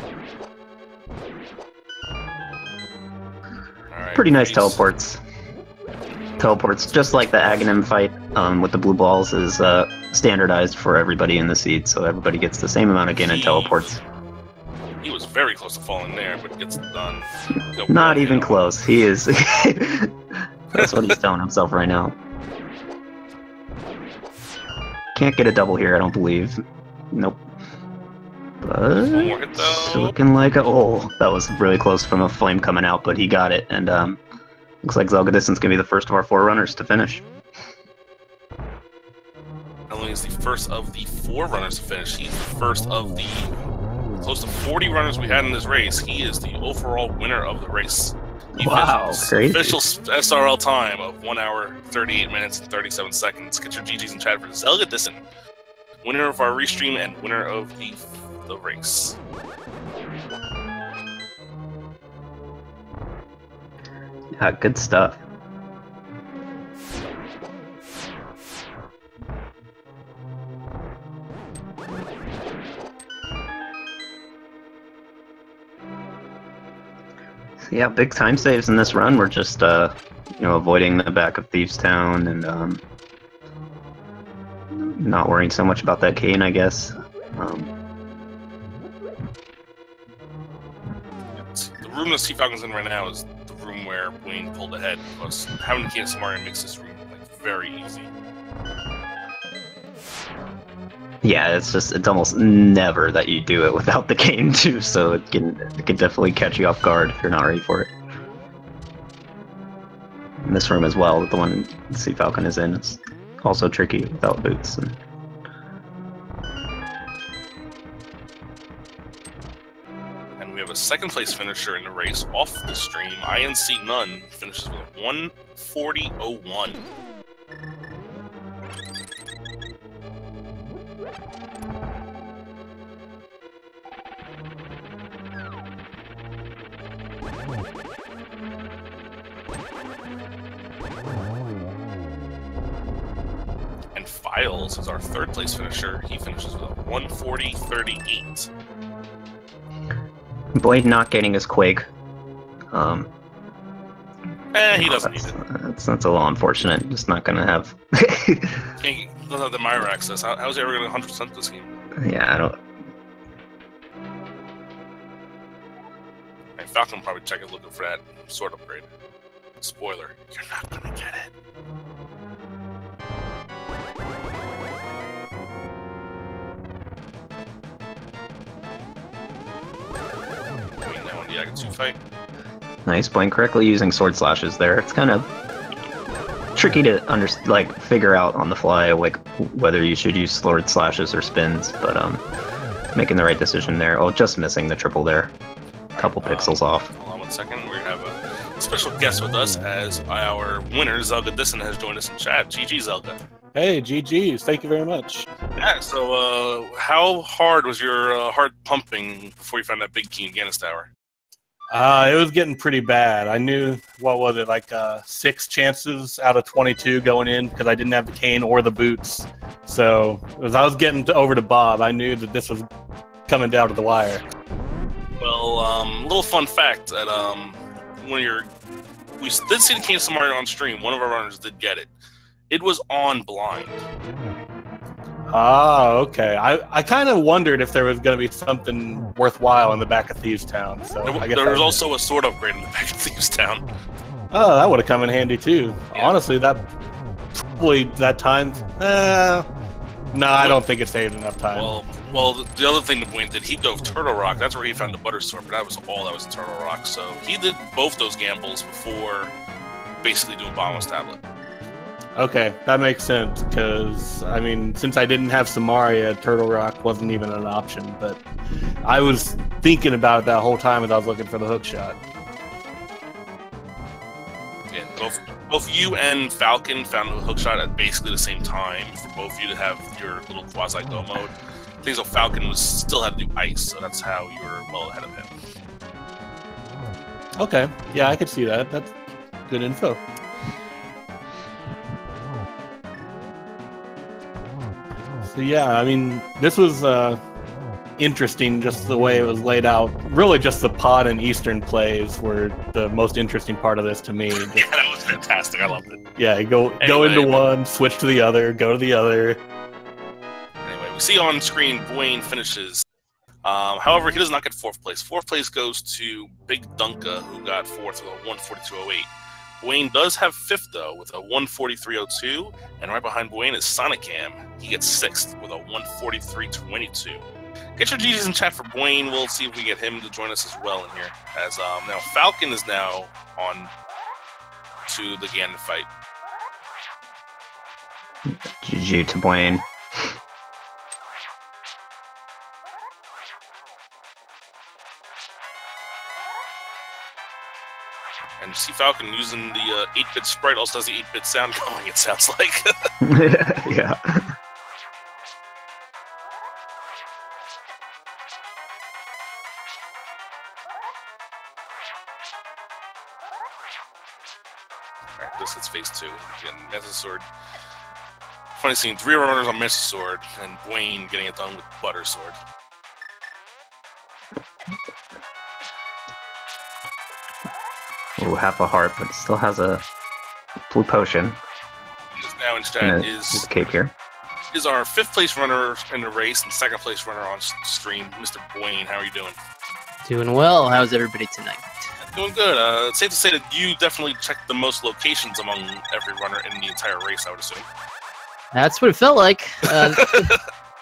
Alright, pretty nice teleports. Teleports, just like the Aghanim fight with the blue balls, is standardized for everybody in the seed, so everybody gets the same amount of Ganon teleports. He was very close to falling there, but gets it done. Not even close. He is. That's what he's telling himself right now. Can't get a double here, I don't believe. Nope. But it's looking like that was really close from a flame coming out, but he got it, and looks like Zelgadison's gonna be the first of our 4 runners to finish. Not only is the first of the 4 runners to finish, he's the first of the close to 40 runners we had in this race. He is the overall winner of the race. Wow, crazy. Official SRL time of 1 hour, 38 minutes, and 37 seconds. Get your GGs in chat for Zelgadison, winner of our restream and winner of the race. Yeah, good stuff. Yeah, big time saves in this run. We're just, avoiding the back of Thieves Town and not worrying so much about that cane, I guess. The room that Steve Falcon's in right now is the room where Wayne pulled ahead, because having the cane of Samaria makes this room very easy. Yeah, it's almost never that you do it without the cane too, so it can definitely catch you off guard if you're not ready for it. In this room as well, the one Steve Falcon is in, is also tricky without boots. And we have a second place finisher in the race off the stream. INC None finishes with a 1:40.01. And Files is our third place finisher. He finishes with a 140.38. Boyd not getting his Quake. He doesn't need it. That's a little unfortunate. Just not gonna have. He doesn't have the Myra access. How's he ever gonna 100% this game? Yeah, I don't. Hey, Falcon will probably check it looking for that sword upgrade. Spoiler, you're not gonna get it. Wait, now in the Agatsu fight. Nice, playing correctly using sword slashes there. It's kind of tricky to figure out on the fly, like whether you should use sword slashes or spins, but making the right decision there. Oh, just missing the triple there. Couple pixels off. Hold on 1 second. We have a special guest with us as our winner, Zelga Disson, has joined us in chat. GG, Zelga. Hey, GG's. Thank you very much. Yeah, so how hard was your heart pumping before you found that big key in Gannis Tower? It was getting pretty bad. I knew, what was it, like 6 chances out of 22 going in because I didn't have the cane or the boots. So as I was getting over to Bob, I knew that this was coming down to the wire. Well, little fun fact that we did see the cane somewhere on stream. One of our runners did get it. It was on blind. Ah, okay. I kind of wondered if there was going to be something worthwhile in the back of Thieves Town. So there was also a sword upgrade in the back of Thieves Town. Oh, that would have come in handy too. Yeah. Honestly, that time. No, I don't think it saved enough time. Well, the other thing that Wayne did, he dove Turtle Rock. That's where he found the Butter Sword, but that was all that was in Turtle Rock. So he did both those gambles before basically doing Bombos Tablet. Okay, that makes sense, because, I mean, since I didn't have Samaria, Turtle Rock wasn't even an option, but I was thinking about it that whole time as I was looking for the hook shot. Yeah, both you and Falcon found the hook shot at basically the same time for both of you to have your little quasi-go mode. I think so Falcon still had to do ice, so that's how you were well ahead of him. Okay, yeah, I could see that. That's good info. So yeah, I mean, this was interesting, just the way it was laid out. Really, just the pod and Eastern plays were the most interesting part of this to me. Just, yeah, that was fantastic. I loved it. Yeah, go into one, switch to the other, go to the other. Anyway, we see on screen Dwayne finishes. However, he does not get 4th place. 4th place goes to Big Dunka, who got 4th with a 142.08. Wayne does have 5th, though, with a 143.02, and right behind Wayne is Sonicam. He gets 6th with a 143.22. Get your GGs in chat for Wayne. We'll see if we get him to join us as well in here. As now Falcon is now on to the Ganon fight. GG to Wayne. And you see Falcon using the 8-bit sprite, also has the 8-bit sound going, it sounds like. Yeah. Alright, this is phase 2. Again, Mesa Sword. Funny scene, 3 runners on Mesa Sword, and Wayne getting it done with Butter Sword. Ooh, half a heart, but still has a blue potion. Now in chat is cape here. Is our 5th place runner in the race and 2nd place runner on stream, Mr. Wayne. How are you doing? Doing well. How's everybody tonight? Doing good. It's safe to say that you definitely checked the most locations among every runner in the entire race, I would assume. That's what it felt like.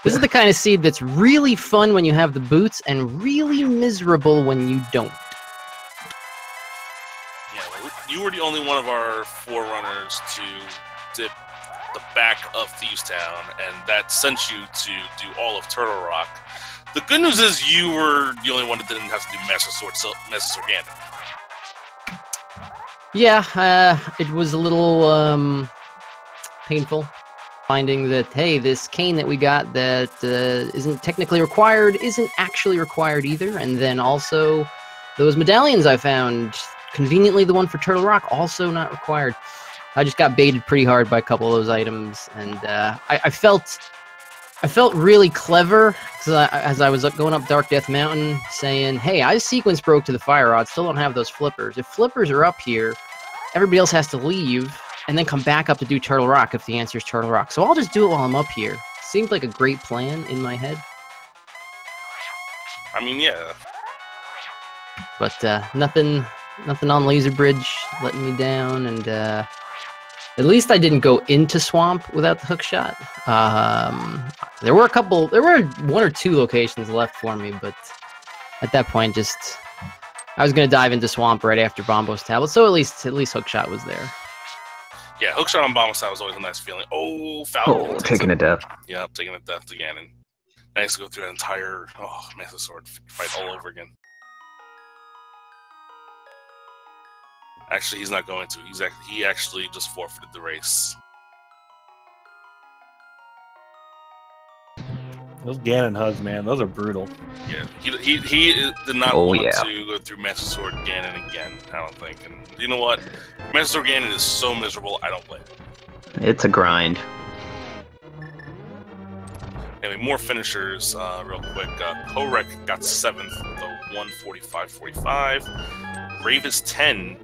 This is the kind of seed that's really fun when you have the boots and really miserable when you don't. You were the only one of our 4 runners to dip the back of Thieves Town, and that sent you to do all of Turtle Rock. The good news is you were the only one that didn't have to do Master Sword Ganon. Yeah, it was a little painful finding that, hey, this cane that we got that isn't technically required isn't actually required either, and then also those medallions I found, conveniently the one for Turtle Rock, also not required. I just got baited pretty hard by a couple of those items, and I felt really clever as I was going up Dark Death Mountain, saying, "Hey, I sequence broke to the fire rod. Still don't have those flippers. If flippers are up here, everybody else has to leave and then come back up to do Turtle Rock if the answer is Turtle Rock. So I'll just do it while I'm up here." Seemed like a great plan in my head. I mean, yeah. But nothing on Laser Bridge letting me down, and at least I didn't go into Swamp without the hook shot. There were one or two locations left for me, but at that point, I was gonna dive into Swamp right after Bombo's tablet, so at least hook shot was there. Yeah, hook shot on Bombo's tablet was always a nice feeling. Oh, Falcon. Oh, taking a death. Yep, taking a death again, and nice to go through an entire Master Sword fight all over again. Actually, he's not going to. He actually just forfeited the race. Those Ganon hugs, man, those are brutal. Yeah, he did not want to go through Master Sword Ganon again, I don't think. And you know what? Master Sword Ganon is so miserable, I don't blame it. It's a grind. Anyway, more finishers real quick. Korek got 7th with a 145.45. Gravis 10,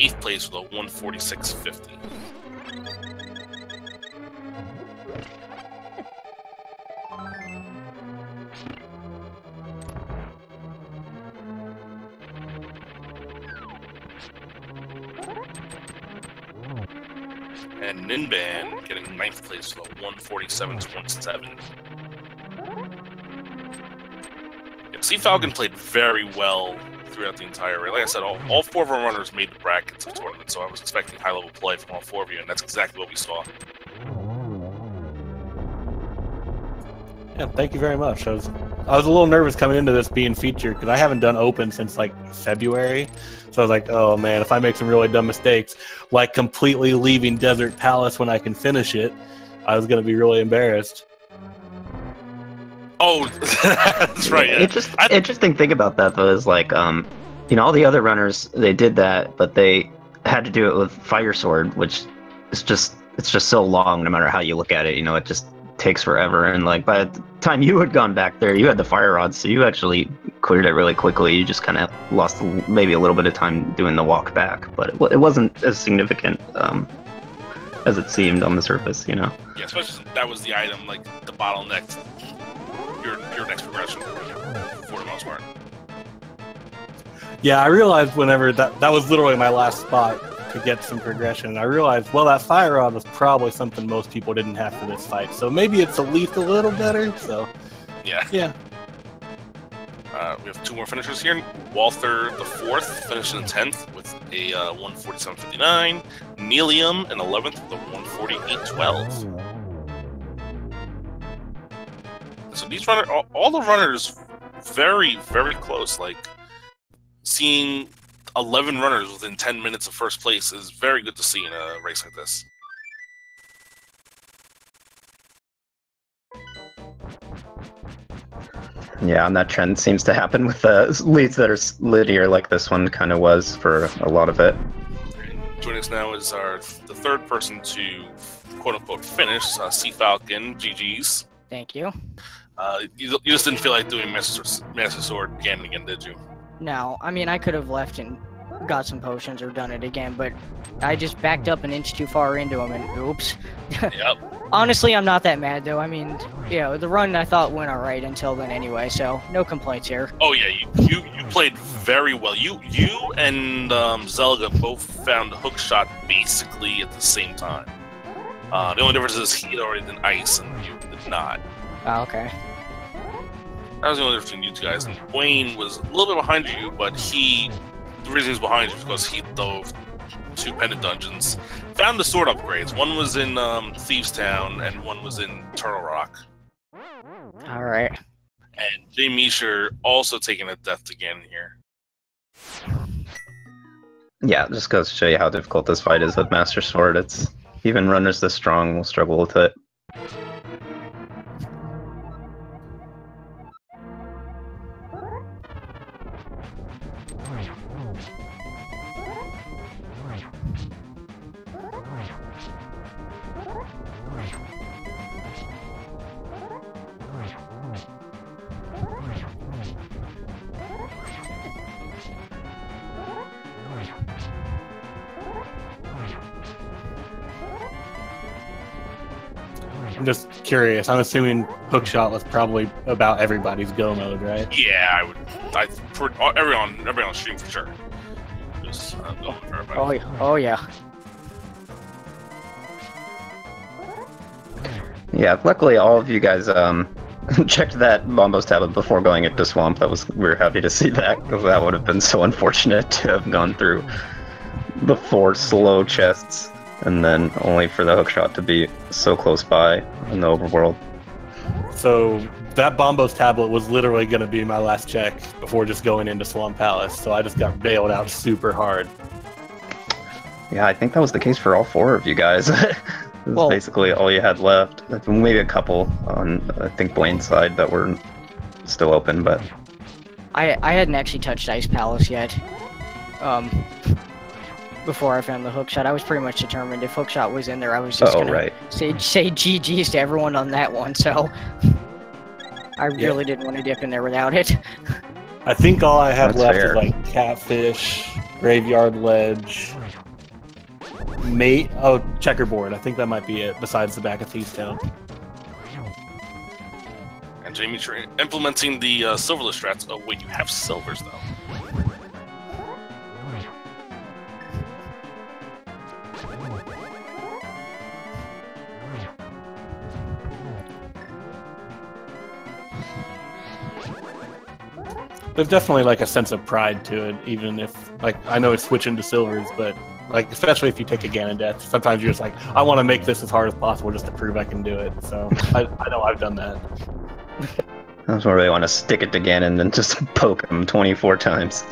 8th place with a 146.50. And Ninban getting 9th place with a 147.27. Yeah, Sea Falcon played very well throughout the entire race. Like I said, all 4 of our runners made the brackets of the tournament, so I was expecting high-level play from all 4 of you, and that's exactly what we saw. Yeah, thank you very much. I was a little nervous coming into this being featured because I haven't done open since like February. So I was like, oh man, if I make some really dumb mistakes, like completely leaving Desert Palace when I can finish it, I was going to be really embarrassed. Oh, that's right. Yeah. Interesting thing about that though is like, all the other runners, they did that, but they had to do it with Fire Sword, which is it's just so long no matter how you look at it. It just takes forever, and like by the time you had gone back there, you had the fire rod, so you actually cleared it really quickly. You just kind of lost maybe a little bit of time doing the walk back, but it wasn't as significant as it seemed on the surface, Yeah, especially since that was the item, like the bottleneck, your next progression for the most part. Yeah, I realized whenever that was literally my last spot to get some progression. I realized, well, that fire rod was probably something most people didn't have for this fight, so maybe it's at least a little better. So, yeah. We have 2 more finishers here. Walther the 4th finished in 10th with a 147.59. Nelium in 11th with a 148.12. So these runners, all the runners, very, very close. Like seeing 11 runners within 10 minutes of first place is very good to see in a race like this. Yeah, and that trend seems to happen with the leads that are linear, like this one kind of was for a lot of it. Joining us now is the 3rd person to quote-unquote finish, Sea Falcon. GG's. Thank you. You just didn't feel like doing Master Sword Ganon again, did you? No, I mean, I could have left and got some potions or done it again, but I just backed up an inch too far into them and oops. Yep. Honestly, I'm not that mad though. I mean, the run I thought went alright until then anyway, so no complaints here. Oh yeah, you played very well. You and Zelga both found the hook shot basically at the same time. The only difference is he had already done ice and you did not. Oh, okay. That was the only difference between you 2 guys. And Wayne was a little bit behind you, but the reason he was behind you was because he dove 2 pendant dungeons. Found the sword upgrades. One was in Thieves Town, and one was in Turtle Rock. Alright. And Jay Meisher also taking a death again here. Yeah, just goes to show you how difficult this fight is with Master Sword. It's even runners this strong will struggle with it. I'm just curious. I'm assuming hookshot was probably about everybody's go mode, right? Yeah, I would. For everyone on stream for sure. Just going for everybody. Oh yeah. Yeah, luckily all of you guys checked that Bombos tablet before going into Swamp. We were happy to see that, because that would have been so unfortunate to have gone through the 4 slow chests and then only for the hookshot to be so close by in the overworld. So that Bombos tablet was literally going to be my last check before just going into Swamp Palace, so I just got bailed out super hard. Yeah, I think that was the case for all 4 of you guys. It was basically all you had left. Maybe a couple on, I think, Blaine's side that were still open, but... I hadn't actually touched Ice Palace yet. Before I found the hookshot, I was pretty much determined if hookshot was in there, I was just gonna say GG's to everyone on that one, so... I really didn't want to dip in there without it. I think all I have left is like Catfish, Graveyard Ledge, Checkerboard. I think that might be it, besides the back of Thieves Town. And Jamie implementing the silverless strats. Oh wait, you have silvers though. There's definitely like a sense of pride to it, even if like I know it's switching to silvers, but like especially if you take a Ganon death, sometimes you're just like, I want to make this as hard as possible just to prove I can do it. So I know I've done that. I just really want to stick it to Ganon and just poke him 24 times.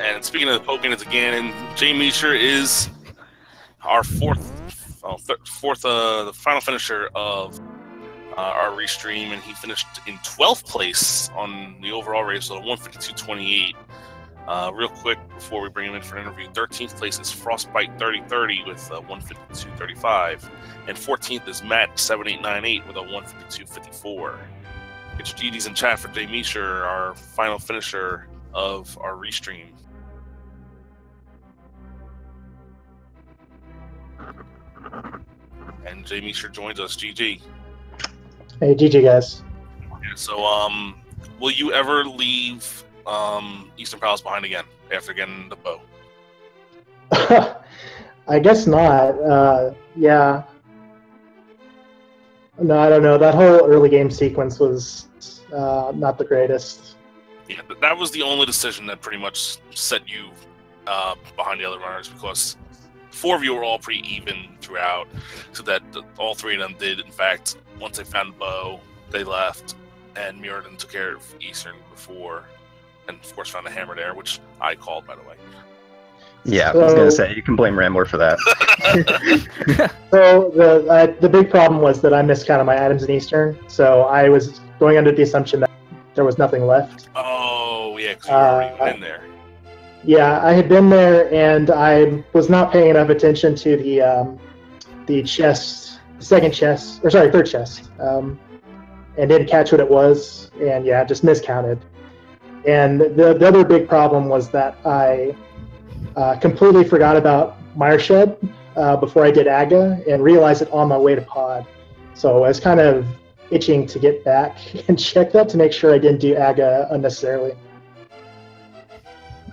And speaking of poking it to Ganon, Jay Meacher is our the final finisher of our restream, and he finished in 12th place on the overall race, so 152.28. Real quick before we bring him in for an interview, 13th place is Frostbite 3030 with 152.35, and 14th is Matt 7898 with a 152.54. Get your GDs in chat for Jay Meacher, our final finisher of our restream. And Jay Meacher joins us. GG. Hey, GG guys. Yeah, so will you ever leave Eastern Palace behind again after getting the bow? I guess not. Yeah. No, I don't know. That whole early game sequence was not the greatest. Yeah, that was the only decision that pretty much set you behind the other runners, because 4 of you were all pretty even throughout, so that all 3 of them did, in fact, once they found the bow, they left, and Mirrodin took care of Eastern before, and of course found the hammer there, which I called, by the way. Yeah, I was going to say, you can blame Rambler for that. So the big problem was that I miscounted my items in Eastern, so I was going under the assumption that there was nothing left. Oh, yeah, because you were already in there. Yeah, I had been there, and I was not paying enough attention to the chest, third chest, and didn't catch what it was, and yeah, just miscounted. And the other big problem was that I completely forgot about Mireshed before I did Aga, and realized it on my way to Pod. So I was kind of itching to get back and check that to make sure I didn't do Aga unnecessarily.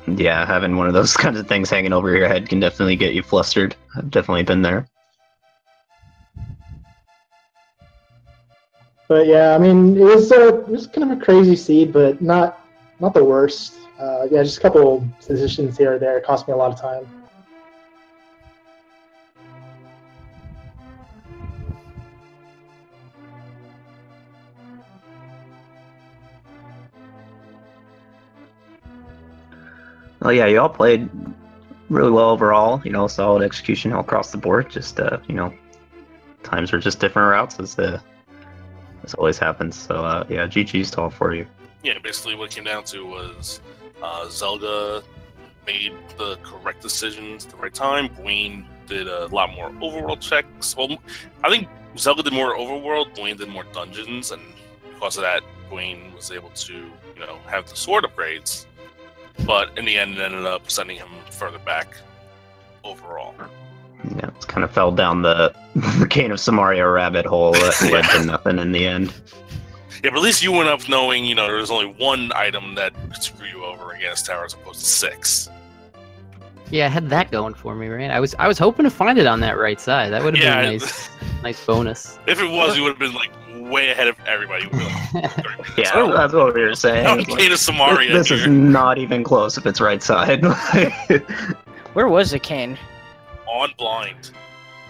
Yeah, having one of those kinds of things hanging over your head can definitely get you flustered. I've definitely been there. But yeah, I mean, it was kind of a crazy seed, but not the worst. Yeah, just a couple decisions here or there. It cost me a lot of time. Well, yeah, you all played really well overall. You know, solid execution all across the board. Just you know, times were just different routes as always happens. So yeah, GG's to all for you. Yeah, basically what it came down to was Zelda made the correct decisions at the right time. Dwayne did a lot more overworld checks. Well, I think Zelda did more overworld, Dwayne did more dungeons, and because of that, Dwayne was able to, you know, have the sword upgrades. But in the end, it ended up sending him further back overall. Yeah, it kind of fell down the Cane of Samaria rabbit hole that led to nothing in the end. Yeah, but at least you went up knowing, you know, there was only one item that could screw you over against tower as opposed to 6. Yeah, I had that going for me, right? I was hoping to find it on that right side. That would have been a nice bonus. If it was, you would have been like way ahead of everybody. Yeah, that's what we were saying. Cane of Samaria. This is not even close if it's right side. Where was the cane? On blind.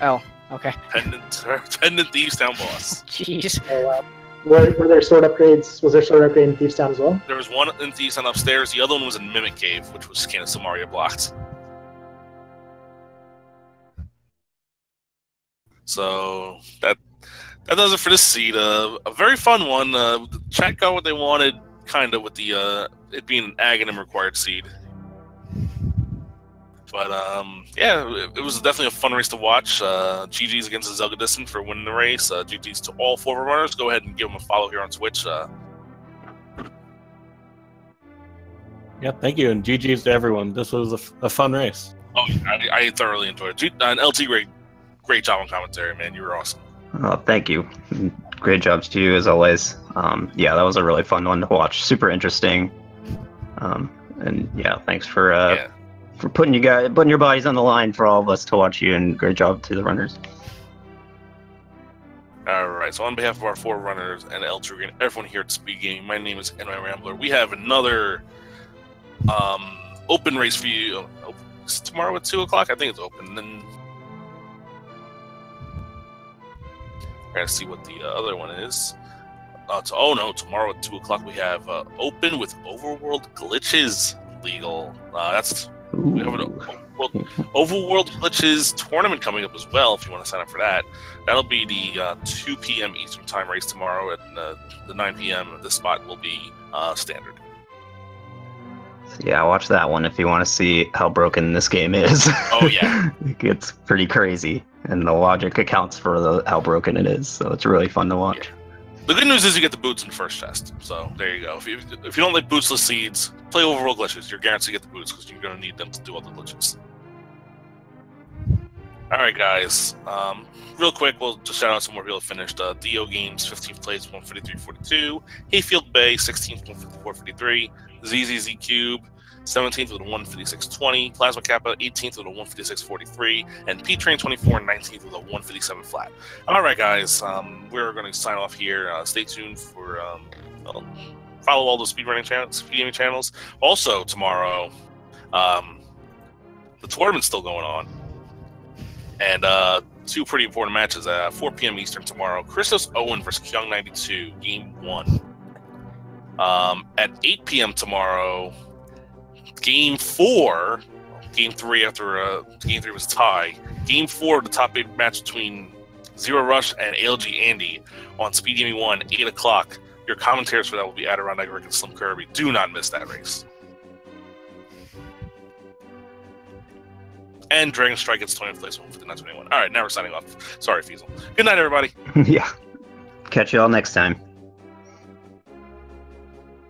Oh, okay. Pendant Thieves Town boss. Jeez. Oh, wow. Were there sword upgrades? Was there sword upgrade in Thieves Town as well? There was one in Thieves Town upstairs. The other one was in Mimic Cave, which was Cane of Samaria blocked. So that does it for this seed. A very fun one. The chat got what they wanted, kind of, with the it being an Aghanim required seed. But yeah, it was definitely a fun race to watch. GG's against the Zelgadistan for winning the race. GG's to all 4 runners. Go ahead and give them a follow here on Twitch. Yeah, thank you, and GG's to everyone. This was a fun race. Oh, I thoroughly enjoyed it. And LT, great job on commentary, man. You were awesome. Oh, thank you. Great jobs to you as always. Yeah, that was a really fun one to watch. Super interesting. And yeah, thanks for putting your bodies on the line for all of us to watch you, and great job to the runners. All right, so on behalf of our 4 runners and LT and everyone here at Speed Gaming, my name is NY Rambler. We have another open race for you. It's tomorrow at 2 o'clock. I think it's open. Then I gotta see what the other one is. Tomorrow at 2 o'clock we have open with overworld glitches legal. We have an overworld glitches tournament coming up as well. If you want to sign up for that, that'll be the 2 p.m. Eastern Time race tomorrow. At the 9 p.m. This spot will be standard. Yeah, watch that one if you want to see how broken this game is. Oh yeah, it gets pretty crazy, and the logic accounts for how broken it is. So it's really fun to watch. Yeah. The good news is you get the boots in the first chest. So there you go. If you don't like bootsless seeds, play overworld glitches. You're guaranteed to get the boots because you're going to need them to do all the glitches. All right, guys. Real quick, we'll just shout out some more people that finished. Dio Games, 15th place, 153.42. Hayfield Bay, 16th, 154.43. ZZZ Cube, 17th with a 156.20. Plasma Kappa, 18th with a 156.43. And P-Train 24, 19th with a 157 flat. All right, guys. We're going to sign off here. Stay tuned for follow all the speedrunning channels, speedgaming channels. Also, tomorrow, the tournament's still going on. And 2 pretty important matches at 4 p.m. Eastern tomorrow. Christos Owen versus Kyung 92, Game 1. At 8 p.m. tomorrow, Game 4, Game 3 after Game 3 was a tie. Game 4, the top 8 match between Zero Rush and ALG Andy on Speed Gaming 1, 8 o'clock. Your commentators for that will be Adirondack Rick and Slim Kirby. Do not miss that race. And Dragon Strike gets 20th place, 159.21. All right, now we're signing off. Sorry, Fiesel. Good night, everybody. Yeah. Catch you all next time.